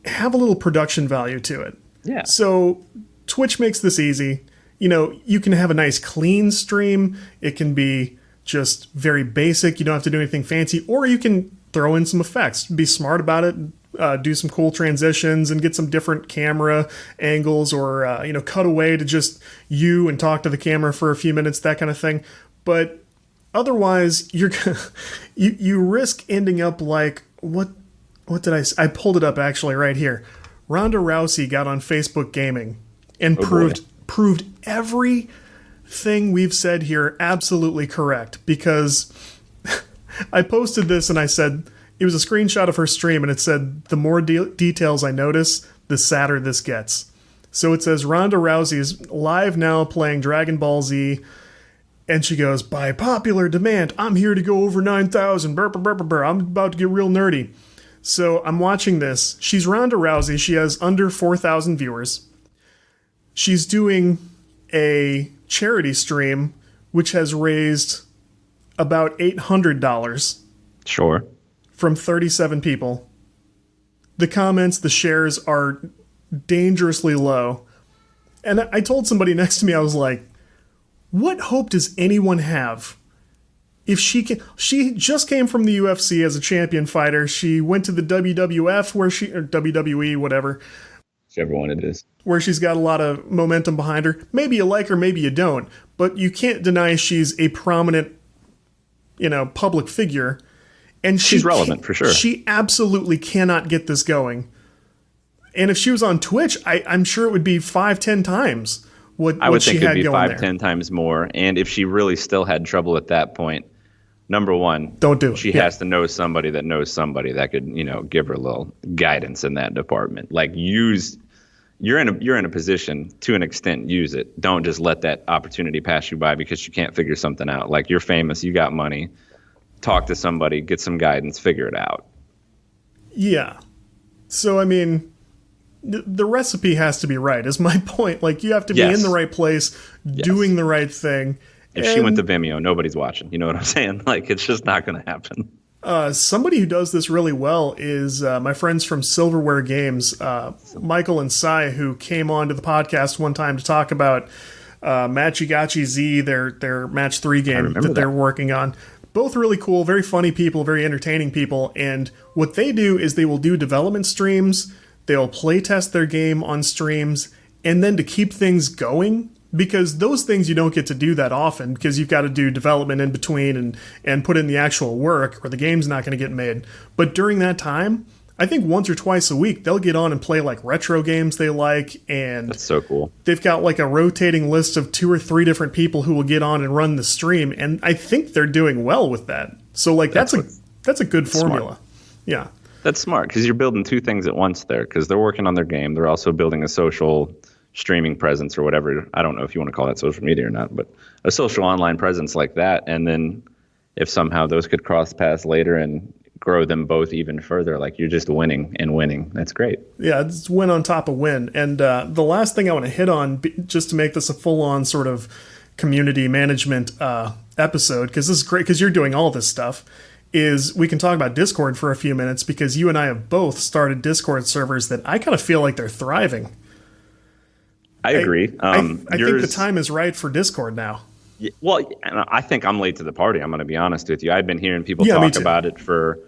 have a little production value to it. Yeah. So Twitch makes this easy. You know, you can have a nice clean stream. It can be just very basic. You don't have to do anything fancy. Or you can throw in some effects. Be smart about it. Do some cool transitions and get some different camera angles or, cut away to just you and talk to the camera for a few minutes, that kind of thing. But otherwise, you risk ending up like, what did I pulled it up actually right here. Ronda Rousey got on Facebook Gaming and proved everything we've said here absolutely correct, because I posted this and I said, it was a screenshot of her stream and it said, the more details I notice, the sadder this gets. So it says Ronda Rousey is live now playing Dragon Ball Z, and she goes, by popular demand, I'm here to go over 9,000. I'm about to get real nerdy. So I'm watching this. She's Ronda Rousey. She has under 4,000 viewers. She's doing a charity stream, which has raised about $800. Sure. From 37 people. The comments, the shares are dangerously low. And I told somebody next to me, I was like, what hope does anyone have? If she just came from the UFC as a champion fighter. She went to the WWF or WWE, whatever. Whichever one it is. Where she's got a lot of momentum behind her. Maybe you like her, maybe you don't. But you can't deny she's a prominent, public figure. And she's relevant for sure. She absolutely cannot get this going. And if she was on Twitch, I'm sure it would be 5-10 times what I would she think had it'd be going 5-10 times more. And if she really still had trouble at that point, number one, don't do it. She has to know somebody that knows somebody that could, give her a little guidance in that department. Like you're in a position to an extent, use it. Don't just let that opportunity pass you by because you can't figure something out. Like you're famous, you got money. Talk to somebody, get some guidance, figure it out. Yeah. So, I mean, the recipe has to be right, is my point. Like, you have to be in the right place, doing the right thing, If she went to Vimeo, nobody's watching. You know what I'm saying? Like, it's just not going to happen. Somebody who does this really well is my friends from Silverware Games, Michael and Sai, who came on to the podcast one time to talk about Machigachi Z, their Match 3 game that they're working on. Both really cool, very funny people, very entertaining people. And what they do is they will do development streams, they'll play test their game on streams, and then to keep things going, because those things you don't get to do that often because you've got to do development in between and put in the actual work or the game's not going to get made. But during that time, I think once or twice a week, they'll get on and play like retro games they like. And that's so cool. They've got like a rotating list of 2 or 3 different people who will get on and run the stream. And I think they're doing well with that. So like that's a good formula. Smart. Yeah. That's smart because you're building 2 things at once there, because they're working on their game. They're also building a social streaming presence or whatever. I don't know if you want to call that social media or not, but a social online presence like that. And then if somehow those could cross paths later and grow them both even further, like you're just winning and winning. That's great. Yeah, it's win on top of win. And the last thing I want to hit on, just to make this a full-on sort of community management episode, because this is great, because you're doing all this stuff, is we can talk about Discord for a few minutes, because you and I have both started Discord servers that I kind of feel like they're thriving. I agree. I think the time is right for Discord now. Yeah, well, I think I'm late to the party. I'm going to be honest with you. I've been hearing people talk about it for,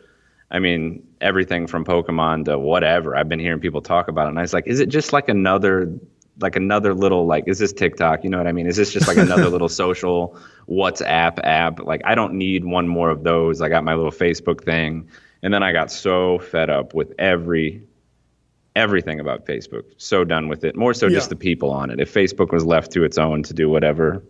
I mean, everything from Pokemon to whatever. I've been hearing people talk about it, and I was like, is it just like another little, like, is this TikTok? You know what I mean? Is this just like another little social WhatsApp app? Like, I don't need one more of those. I got my little Facebook thing, and then I got so fed up with everything about Facebook. So done with it. More so just the people on it. If Facebook was left to its own to do whatever,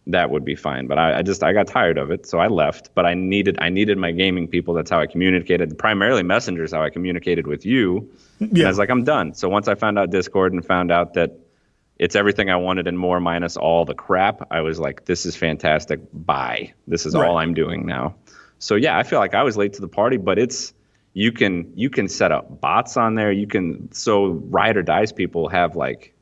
that would be fine. But I got tired of it, so I left. But I needed my gaming people. That's how I communicated. Primarily Messenger is how I communicated with you. Yeah. And I was like, I'm done. So once I found out Discord and found out that it's everything I wanted and more minus all the crap, I was like, this is fantastic. Bye. This is all I'm doing now. So yeah, I feel like I was late to the party, but you can set up bots on there. So Ride or Dice people have like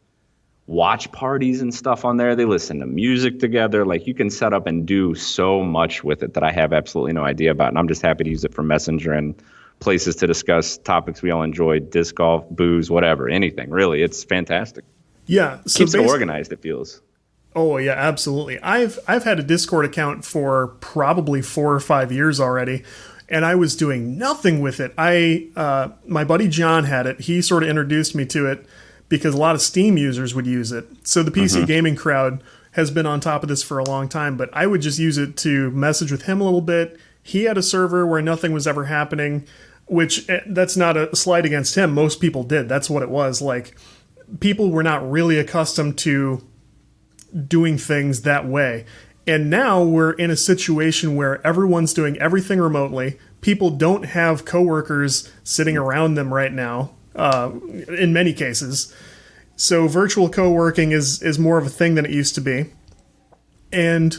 watch parties and stuff on there. They listen to music together. Like, you can set up and do so much with it that I have absolutely no idea about. And I'm just happy to use it for Messenger and places to discuss topics we all enjoy, disc golf, booze, whatever, anything really. It's fantastic. Yeah. So keeps it organized, it feels. Oh yeah, absolutely. I've had a Discord account for probably 4 or 5 years already, and I was doing nothing with it. My buddy John had it. He sort of introduced me to it because a lot of Steam users would use it. So the PC gaming crowd has been on top of this for a long time, but I would just use it to message with him a little bit. He had a server where nothing was ever happening, which that's not a slight against him. Most people did. That's what it was. Like, people were not really accustomed to doing things that way. And now we're in a situation where everyone's doing everything remotely. People don't have coworkers sitting around them right now, in many cases. So virtual co-working is more of a thing than it used to be. And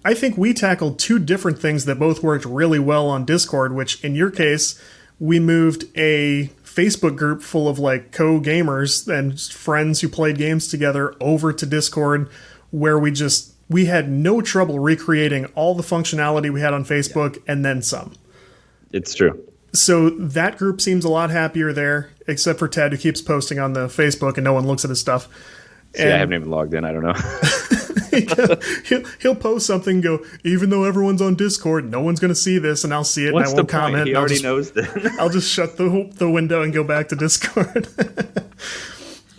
I think we tackled 2 different things that both worked really well on Discord, which in your case, we moved a Facebook group full of like co-gamers and friends who played games together over to Discord, where we had no trouble recreating all the functionality we had on Facebook and then some. It's true. So that group seems a lot happier there, except for Ted, who keeps posting on the Facebook and no one looks at his stuff. See, I haven't even logged in. I don't know. he'll post something and go, even though everyone's on Discord, no one's going to see this, and I'll see it. What's and I won't the point? comment. He already knows that. I'll just shut the window and go back to Discord.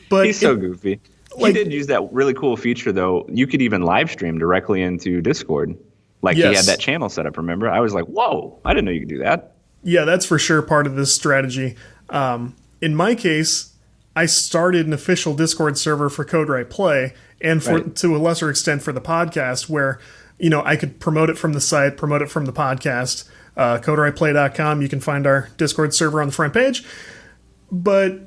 But he's so goofy. He did use that really cool feature, though. You could even live stream directly into Discord. Like, he had that channel set up, remember? I was like, whoa, I didn't know you could do that. Yeah, that's for sure part of this strategy. In my case, I started an official Discord server for Code Right Play, and to a lesser extent for the podcast, where I could promote it from the site, promote it from the podcast. CodeRightPlay.com. You can find our Discord server on the front page. But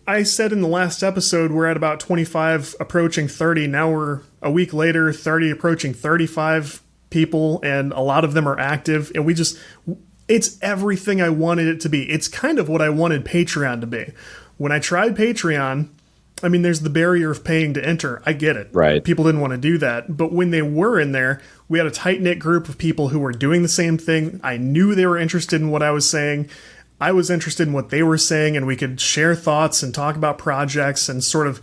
I said in the last episode we're at about 25 approaching 30. Now we're a week later, 30 approaching 35 people, and a lot of them are active. And it's everything I wanted it to be. It's kind of what I wanted Patreon to be. When I tried Patreon, I mean, there's the barrier of paying to enter. I get it. Right. People didn't want to do that. But when they were in there, we had a tight-knit group of people who were doing the same thing. I knew they were interested in what I was saying. I was interested in what they were saying, and we could share thoughts and talk about projects and sort of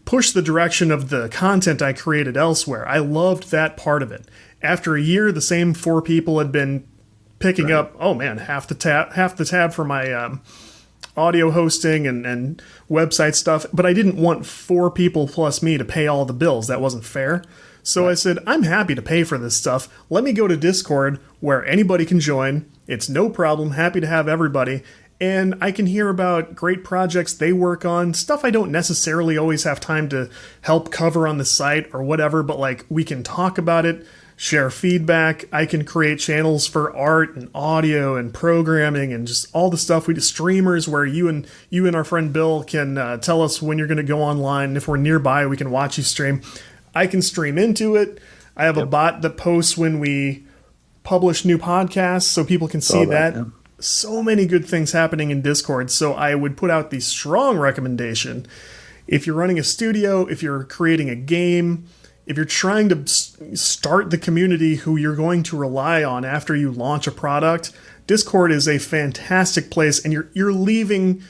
push the direction of the content I created elsewhere. I loved that part of it. After a year, the same 4 people had been picking up, oh man, half the tab for my audio hosting and website stuff, but I didn't want 4 people plus me to pay all the bills. That wasn't fair. So I said, I'm happy to pay for this stuff. Let me go to Discord where anybody can join. It's no problem. Happy to have everybody. And I can hear about great projects they work on, stuff I don't necessarily always have time to help cover on the site or whatever, but like we can talk about it, share feedback. I can create channels for art and audio and programming and just all the stuff we do. Streamers where you and our friend Bill can tell us when you're going to go online. And if we're nearby, we can watch you stream. I can stream into it. I have a bot that posts when we publish new podcasts so people can see that. Yeah. So many good things happening in Discord. So I would put out the strong recommendation. If you're running a studio, if you're creating a game, if you're trying to start the community who you're going to rely on after you launch a product, Discord is a fantastic place, and you're leaving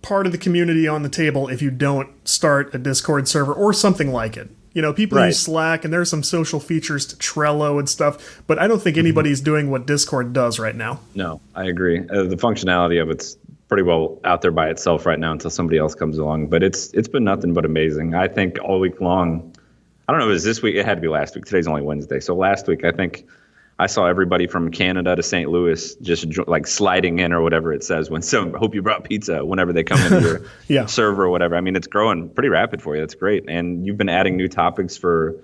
part of the community on the table if you don't start a Discord server or something like it. You know, people use Slack, and there's some social features to Trello and stuff, but I don't think anybody's doing what Discord does right now. No, I agree. The functionality of it's pretty well out there by itself right now until somebody else comes along, but it's been nothing but amazing. I think all week long, I don't know if it was this week, it had to be last week. Today's only Wednesday. So last week, I think I saw everybody from Canada to St. Louis just like sliding in or whatever it says when hope you brought pizza whenever they come into your server or whatever. I mean, it's growing pretty rapid for you. That's great. And you've been adding new topics for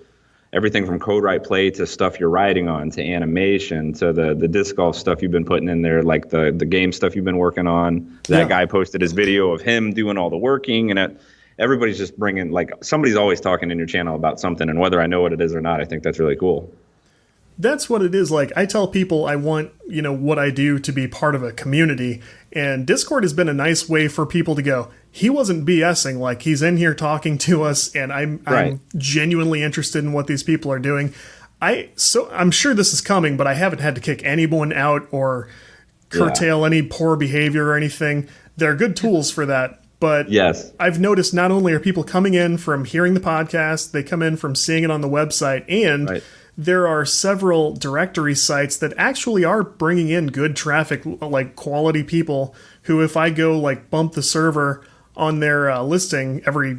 everything from Code Right Play to stuff you're writing on to animation to the disc golf stuff you've been putting in there, like the game stuff you've been working on. That guy posted his video of him doing all the working, and everybody's just bringing, like, somebody's always talking in your channel about something, and whether I know what it is or not, I think that's really cool. That's what it is. Like, I tell people I want, what I do to be part of a community, and Discord has been a nice way for people to go, he wasn't BSing, like, he's in here talking to us, and I'm genuinely interested in what these people are doing. I'm sure this is coming, but I haven't had to kick anyone out or curtail any poor behavior or anything. There are good tools for that. But I've noticed not only are people coming in from hearing the podcast, they come in from seeing it on the website, and there are several directory sites that actually are bringing in good traffic, like quality people who, if I go like bump the server on their listing every,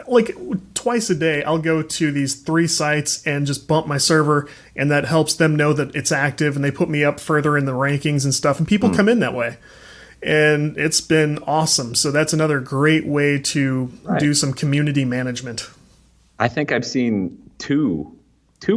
like twice a day, I'll go to these 3 sites and just bump my server, and that helps them know that it's active, and they put me up further in the rankings and stuff, and people come in that way. And it's been awesome. So that's another great way to do some community management. I think I've seen two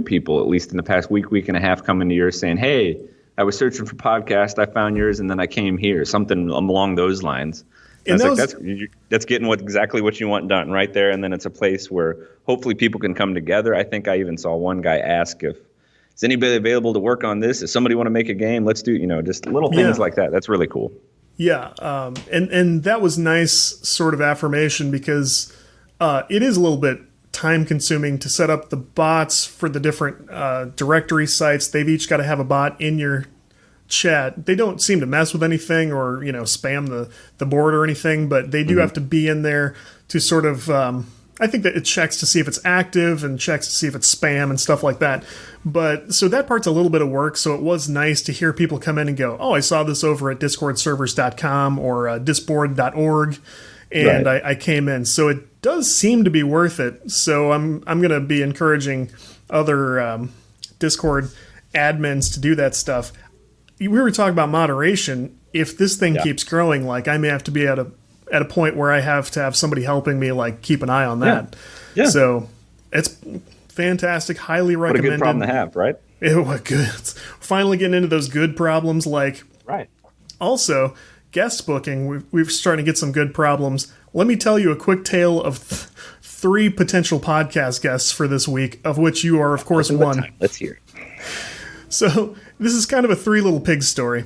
people, at least in the past week and a half, come into yours saying, hey, I was searching for podcast, I found yours, and then I came here. Something along those lines. And that's getting exactly what you want done right there. And then it's a place where hopefully people can come together. I think I even saw one guy ask is anybody available to work on this? If somebody want to make a game, let's do, just little things like that. That's really cool. Yeah, and that was nice sort of affirmation, because it is a little bit time-consuming to set up the bots for the different directory sites. They've each got to have a bot in your chat. They don't seem to mess with anything or spam the board or anything, but they do have to be in there to sort of I think that it checks to see if it's active and checks to see if it's spam and stuff like that. But so that part's a little bit of work. So it was nice to hear people come in and go, oh, I saw this over at discordservers.com or disboard.org. And I came in. So it does seem to be worth it. So I'm going to be encouraging other Discord admins to do that stuff. We were talking about moderation. If this thing keeps growing, like, I may have to be at a point where I have to have somebody helping me, like, keep an eye on that. Yeah. So it's fantastic. Highly recommended. What a good problem to have, right? What good. Finally getting into those good problems. Like, also, guest booking. We're starting to get some good problems. Let me tell you a quick tale of 3 potential podcast guests for this week, of which you are, of course, one. Let's hear it. So this is kind of a 3 little pigs story.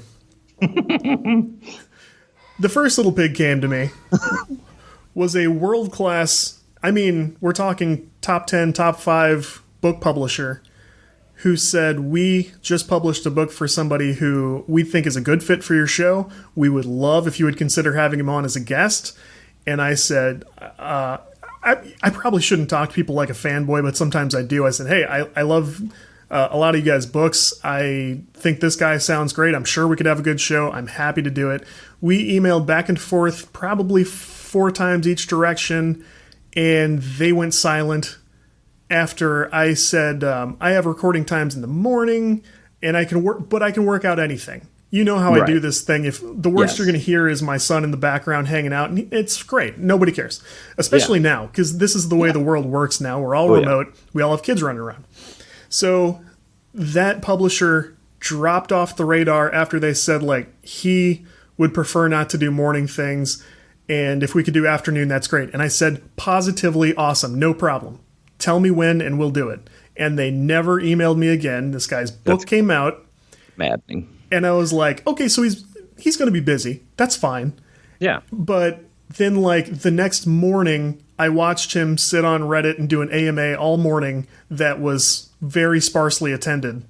The first little pig came to me was a world-class, I mean, we're talking top 10, top 5 book publisher who said, we just published a book for somebody who we think is a good fit for your show. We would love if you would consider having him on as a guest. And I said, I probably shouldn't talk to people like a fanboy, but sometimes I do. I said, hey, I love a lot of you guys' books. I think this guy sounds great. I'm sure we could have a good show. I'm happy to do it. We emailed back and forth probably 4 times each direction, and they went silent after I said, I have recording times in the morning, and I can work out anything. You know how I do this thing. If the worst you're going to hear is my son in the background hanging out, and it's great. Nobody cares, especially now, because this is the way the world works now. We're all remote. We all have kids running around. So that publisher dropped off the radar after they said, like, he would prefer not to do morning things, and if we could do afternoon, that's great. And I said, positively awesome, no problem. Tell me when, and we'll do it. And they never emailed me again. This guy's book came out. Maddening. And I was like, okay, so he's going to be busy. That's fine. Yeah. But then, like, the next morning, I watched him sit on Reddit and do an AMA all morning that was very sparsely attended.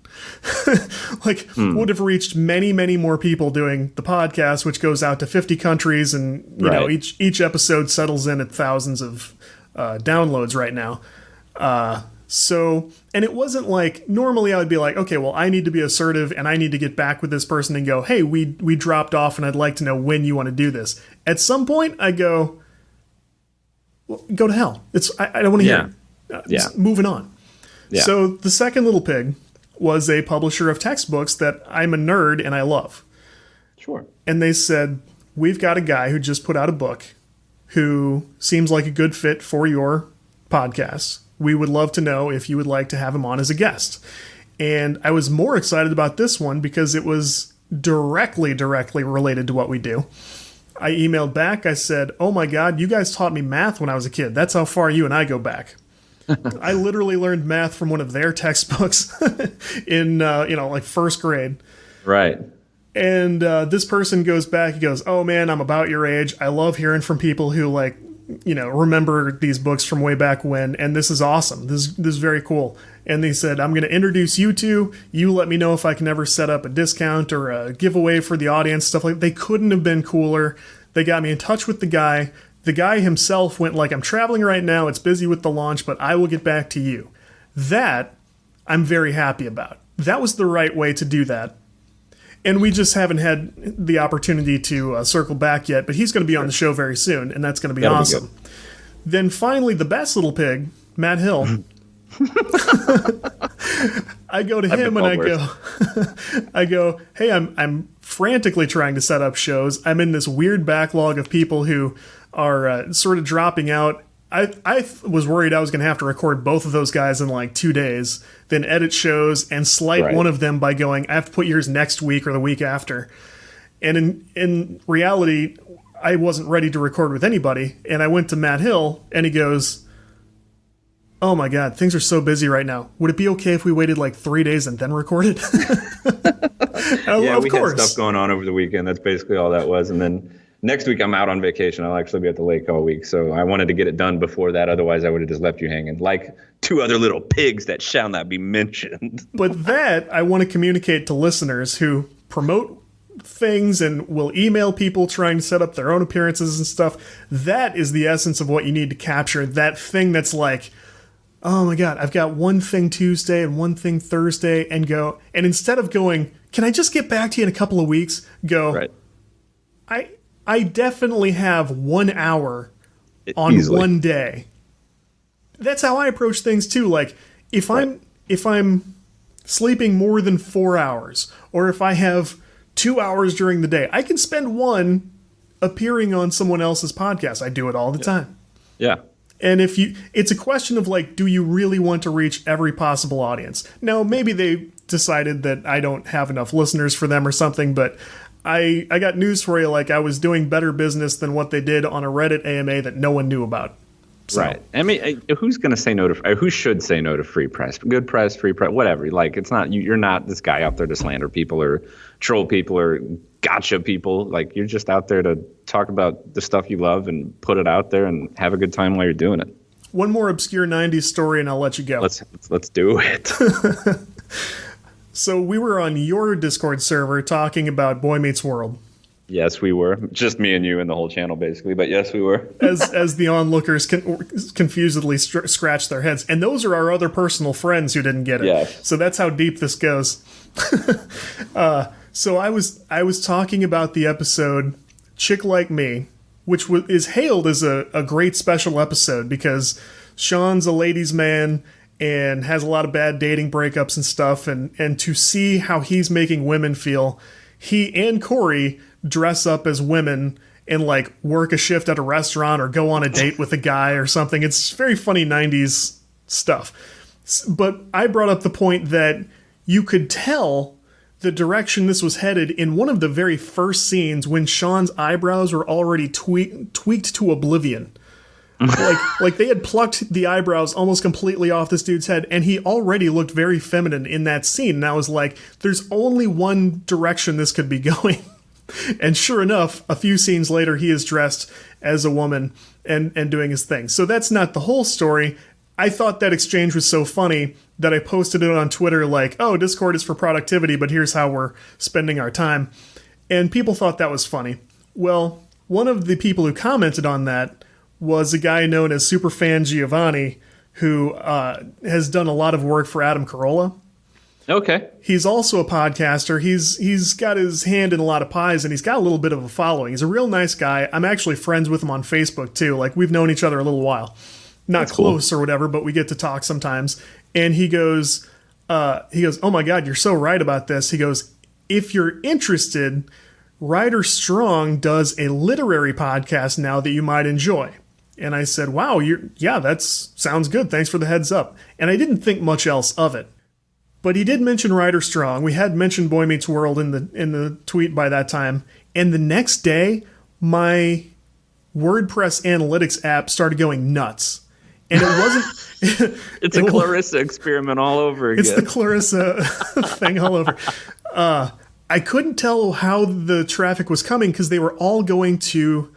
Would have reached many, many more people doing the podcast, which goes out to 50 countries, and you know, each episode settles in at thousands of downloads right now. So, and it wasn't like, normally I would be like, okay, well, I need to be assertive and I need to get back with this person and go, hey, we dropped off and I'd like to know when you want to do this. At some point I go, well, go to hell. I don't want to hear it. Moving on. Yeah. So the second little pig was a publisher of textbooks that I'm a nerd and I love. Sure. And they said, we've got a guy who just put out a book who seems like a good fit for your podcast. We would love to know if you would like to have him on as a guest. And I was more excited about this one because it was directly related to what we do. I emailed back. I said, oh my God, you guys taught me math when I was a kid. That's how far you and I go back. I literally learned math from one of their textbooks in, like first grade. Right. And this person goes back. He goes, oh man, I'm about your age. I love hearing from people who remember these books from way back when, and this is awesome. This is very cool. And they said, I'm going to introduce you two. You let me know if I can ever set up a discount or a giveaway for the audience, stuff like that. They couldn't have been cooler. They got me in touch with the guy. The guy himself went like, I'm traveling right now. It's busy with the launch, but I will get back to you. That I'm very happy about. That was the right way to do that. And we just haven't had the opportunity to circle back yet, but he's going to be on the show very soon, and that's going to be awesome. Then finally, the best little pig, Matt Hill. I go to him and I go, hey, I'm frantically trying to set up shows. I'm in this weird backlog of people who are sort of dropping out. I was worried I was going to have to record both of those guys in like 2 days, then edit shows and slight one of them by going, I have to put yours next week or the week after. And in reality, I wasn't ready to record with anybody. And I went to Matt Hill and he goes, oh my God, things are so busy right now. Would it be okay if we waited like 3 days and then recorded? Yeah, we had stuff going on over the weekend. That's basically all that was. And then next week I'm out on vacation. I'll actually be at the lake all week. So I wanted to get it done before that. Otherwise I would have just left you hanging like 2 other little pigs that shall not be mentioned. But that I want to communicate to listeners who promote things and will email people trying to set up their own appearances and stuff. That is the essence of what you need to capture. That thing that's like, oh my God, I've got one thing Tuesday and one thing Thursday, and instead of going, can I just get back to you in a couple of weeks? Go, right. I definitely have 1 hour on one day. That's how I approach things too. Like if I'm sleeping more than 4 hours, or if I have 2 hours during the day, I can spend one appearing on someone else's podcast. I do it all the time. Yeah. And it's a question of like, do you really want to reach every possible audience? Now, maybe they decided that I don't have enough listeners for them or something, but I got news for you. Like, I was doing better business than what they did on a Reddit AMA that no one knew about. So. Right. I mean, who's going to say no to, who should say no to free press? Good press, free press, whatever. Like, it's not, you're not this guy out there to slander people or troll people or gotcha people. Like, you're just out there to talk about the stuff you love and put it out there and have a good time while you're doing it. One more obscure 90s story and I'll let you go. Let's do it. So we were on your Discord server talking about Boy Meets World. Yes, we were. Just me and you and the whole channel, basically. But yes, we were. as the onlookers confusedly scratch their heads. And those are our other personal friends who didn't get it. Yes. So that's how deep this goes. So I was talking about the episode Chick Like Me, which is hailed as a great special episode because Sean's a ladies' man and has a lot of bad dating breakups and stuff. And to see how he's making women feel, he and Corey dress up as women and like work a shift at a restaurant or go on a date with a guy or something. It's very funny 90s stuff. But I brought up the point that you could tell the direction this was headed in one of the very first scenes when Sean's eyebrows were already tweaked to oblivion. like they had plucked the eyebrows almost completely off this dude's head, and he already looked very feminine in that scene. And I was like, there's only one direction this could be going. And sure enough, a few scenes later, he is dressed as a woman and doing his thing. So that's not the whole story. I thought that exchange was so funny that I posted it on Twitter like, oh, Discord is for productivity, but here's how we're spending our time. And people thought that was funny. Well, one of the people who commented on that was a guy known as Superfan Giovanni, who has done a lot of work for Adam Carolla. Okay. He's also a podcaster. He's got his hand in a lot of pies, and he's got a little bit of a following. He's a real nice guy. I'm actually friends with him on Facebook, too. Like, we've known each other a little while. Not That's close cool. or whatever, but we get to talk sometimes. And he goes, oh my God, you're so right about this. He goes, if you're interested, Ryder Strong does a literary podcast now that you might enjoy. And I said, wow, that sounds good. Thanks for the heads up. And I didn't think much else of it. But he did mention Ryder Strong. We had mentioned Boy Meets World in the tweet by that time. And the next day, my WordPress analytics app started going nuts. And it wasn't... It's a Clarissa experiment all over again. It's the Clarissa thing all over. I couldn't tell how the traffic was coming because they were all going to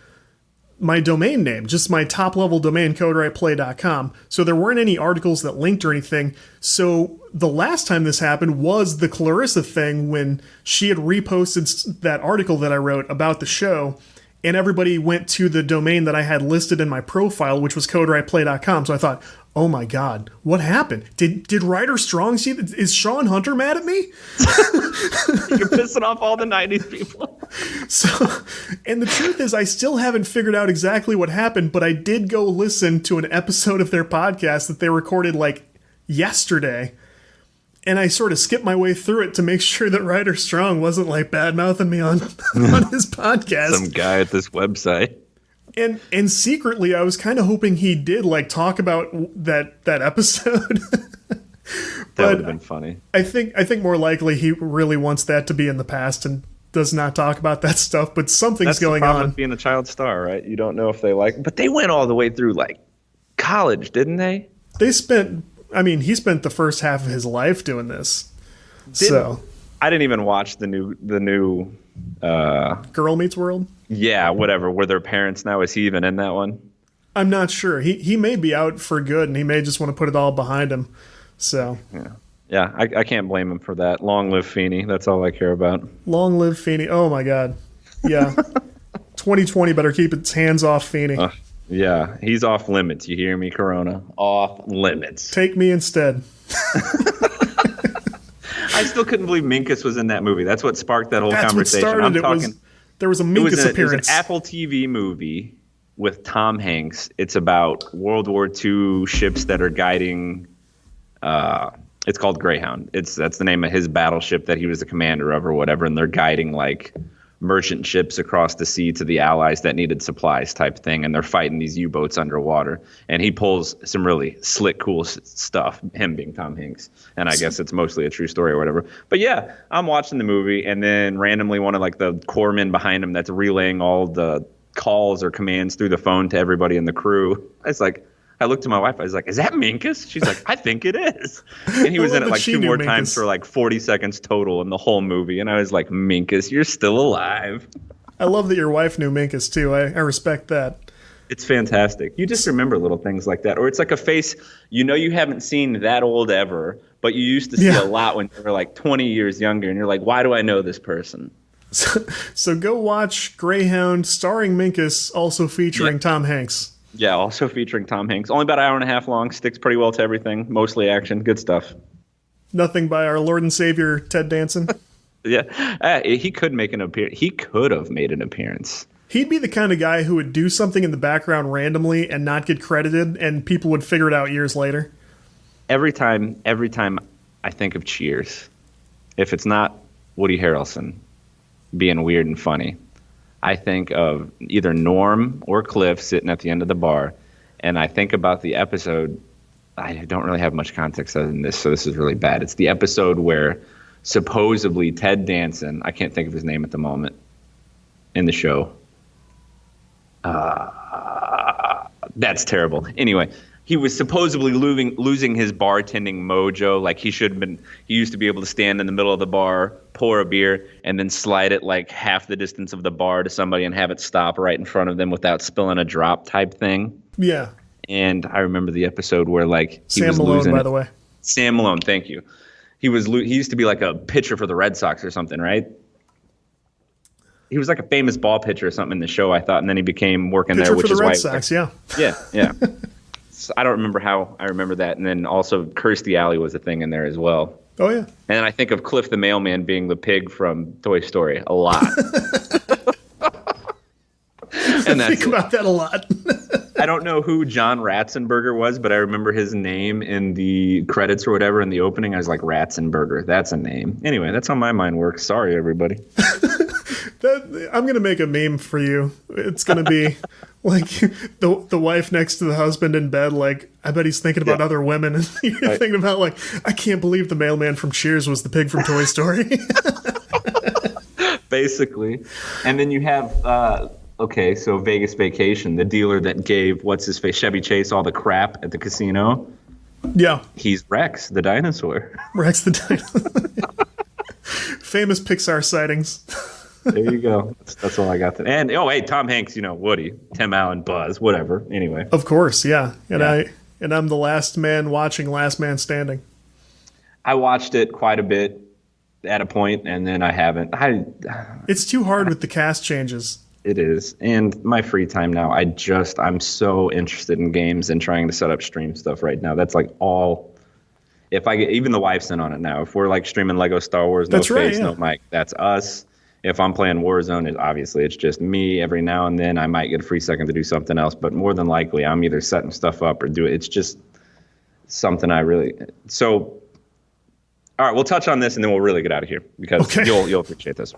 my domain name, just my top-level domain, CodeWritePlay.com. So there weren't any articles that linked or anything. So the last time this happened was the Clarissa thing when she had reposted that article that I wrote about the show, and everybody went to the domain that I had listed in my profile, which was CodeWritePlay.com. So I thought, oh my God, what happened? Did Ryder Strong see that? Is Sean Hunter mad at me? You're pissing off all the 90s people. So, and the truth is, I still haven't figured out exactly what happened, but I did go listen to an episode of their podcast that they recorded like yesterday. And I sort of skipped my way through it to make sure that Ryder Strong wasn't like bad-mouthing me on his podcast. Some guy at this website. And secretly, I was kind of hoping he did like talk about that episode. That would have been funny. I think more likely he really wants that to be in the past and does not talk about that stuff. But something's That's going the problem on. with being a child star, right? You don't know if they like. But they went all the way through like college, didn't they? He spent the first half of his life doing this. So I didn't even watch the new Girl Meets World. Yeah, whatever. Were their parents now? Is he even in that one? I'm not sure. He may be out for good, and he may just want to put it all behind him. So yeah. I can't blame him for that. Long live Feeney. That's all I care about. Long live Feeney. Oh my God. Yeah. 2020 better keep its hands off Feeney. Yeah, he's off limits. You hear me, Corona? Off limits. Take me instead. I still couldn't believe Minkus was in that movie. That's what sparked that whole conversation. What started. There was a Minkus appearance. It was an Apple TV movie with Tom Hanks. It's about World War II ships that are guiding. It's called Greyhound. That's the name of his battleship that he was the commander of or whatever, and they're guiding like merchant ships across the sea to the Allies that needed supplies type thing, and they're fighting these U-boats underwater. And he pulls some really slick, cool stuff, him being Tom Hanks. And I guess it's mostly a true story or whatever. But yeah, I'm watching the movie, and then randomly one of like the corpsmen behind him that's relaying all the calls or commands through the phone to everybody in the crew. It's like, I looked at my wife. I was like, "Is that Minkus?" She's like, "I think it is." And he was in it like 2 more times for like 40 seconds total in the whole movie. And I was like, "Minkus, you're still alive." I love that your wife knew Minkus too. I respect that. It's fantastic. You just remember little things like that. Or it's like a face you haven't seen that old ever, but you used to see a lot when you were like 20 years younger. And you're like, why do I know this person? So go watch Greyhound starring Minkus, also featuring Tom Hanks. Yeah, also featuring Tom Hanks. Only about an hour and a half long. Sticks pretty well to everything. Mostly action. Good stuff. Nothing by our Lord and Savior, Ted Danson. Yeah. He could make an appearance. He could have made an appearance. He'd be the kind of guy who would do something in the background randomly and not get credited, and people would figure it out years later. Every time I think of Cheers, if it's not Woody Harrelson being weird and funny, I think of either Norm or Cliff sitting at the end of the bar, and I think about the episode. I don't really have much context other than this, so this is really bad. It's the episode where supposedly Ted Danson, I can't think of his name at the moment, in the show. That's terrible. Anyway, he was supposedly losing his bartending mojo. Like he used to be able to stand in the middle of the bar, pour a beer, and then slide it like half the distance of the bar to somebody and have it stop right in front of them without spilling a drop type thing. Yeah. And I remember the episode where like he Sam was Malone, losing by it. the way. Sam Malone, thank you. He used to be like a pitcher for the Red Sox or something, right? He was like a famous ball pitcher or something in the show, I thought, and then he became working Pitcher there, which for is the why. Red Sox, yeah. Yeah. So I don't remember how I remember that, and then also Kirstie Alley was a thing in there as well. Oh yeah. And I think of Cliff the Mailman being the pig from Toy Story a lot. And I think about that a lot. I don't know who John Ratzenberger was, but I remember his name in the credits or whatever in the opening. I was like, Ratzenberger, that's a name. Anyway, that's how my mind works. Sorry, everybody. I'm going to make a meme for you. It's going to be like the wife next to the husband in bed. Like, I bet he's thinking about other women. And you're thinking about like, I can't believe the mailman from Cheers was the pig from Toy Story. Basically. And then you have, so Vegas Vacation, the dealer that gave, what's-his-face, Chevy Chase all the crap at the casino. Yeah. He's Rex, the dinosaur. Rex the dinosaur. Famous Pixar sightings. There you go. That's all I got. And Tom Hanks, Woody, Tim Allen, Buzz, whatever. Anyway, of course, yeah. And I'm the last man watching Last Man Standing. I watched it quite a bit at a point, and then I haven't. It's too hard with the cast changes. It is, and my free time now. I'm so interested in games and trying to set up stream stuff right now. That's like all. If I get even the wife's in on it now. If we're like streaming Lego Star Wars, no face, no mic, that's us. If I'm playing Warzone, it's just me. Every now and then I might get a free second to do something else, but more than likely I'm either setting stuff up or do it. It's just something I really. So, all right, we'll touch on this and then we'll really get out of here because you'll appreciate this.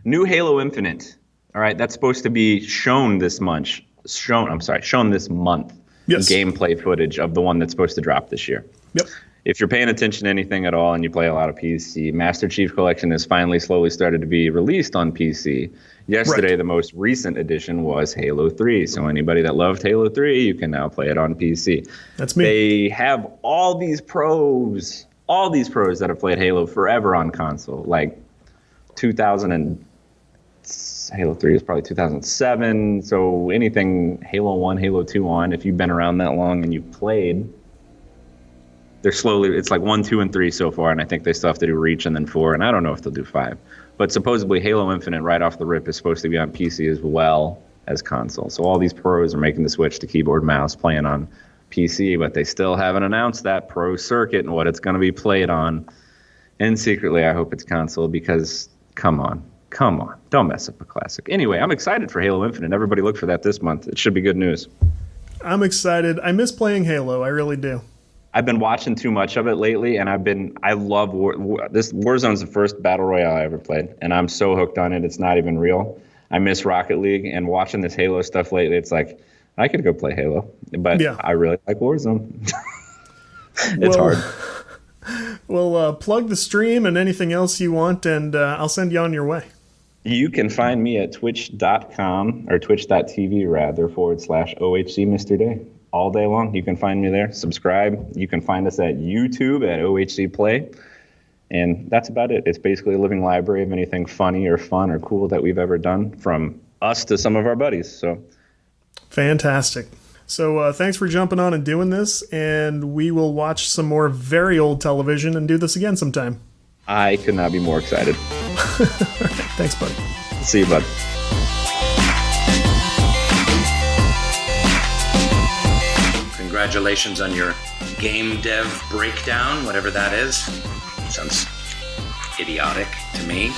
New Halo Infinite. All right, that's supposed to be shown this month. Shown this month. Yes. Gameplay footage of the one that's supposed to drop this year. Yep. If you're paying attention to anything at all and you play a lot of PC, Master Chief Collection has finally slowly started to be released on PC. Yesterday, the most recent edition was Halo 3. So anybody that loved Halo 3, you can now play it on PC. That's me. They have all these pros that have played Halo forever on console, like 2000 and Halo 3 is probably 2007. So anything Halo 1, Halo 2 on, if you've been around that long and you've played, they're slowly, it's like 1, 2, and 3 so far, and I think they still have to do Reach and then 4, and I don't know if they'll do 5. But supposedly Halo Infinite right off the rip is supposed to be on PC as well as console. So all these pros are making the switch to keyboard mouse playing on PC, but they still haven't announced that pro circuit and what it's going to be played on. And secretly, I hope it's console because, come on, don't mess up a classic. Anyway, I'm excited for Halo Infinite. Everybody look for that this month. It should be good news. I'm excited. I miss playing Halo. I really do. I've been watching too much of it lately, and I love this. Warzone's the first battle royale I ever played, and I'm so hooked on it. It's not even real. I miss Rocket League, and watching this Halo stuff lately, it's like I could go play Halo, but I really like Warzone. It's hard. Well, plug the stream and anything else you want, and I'll send you on your way. You can find me at twitch.com or twitch.tv rather /OHC Mr. Day. all day long. You can find me there. Subscribe. You can find us at YouTube at OHC Play. And that's about it. It's basically a living library of anything funny or fun or cool that we've ever done, from us to some of our buddies. So fantastic. So thanks for jumping on and doing this, and we will watch some more very old television and do this again sometime. I could not be more excited. All right, thanks, buddy. See you, bud. Congratulations on your game dev breakdown, whatever that is. Sounds idiotic to me.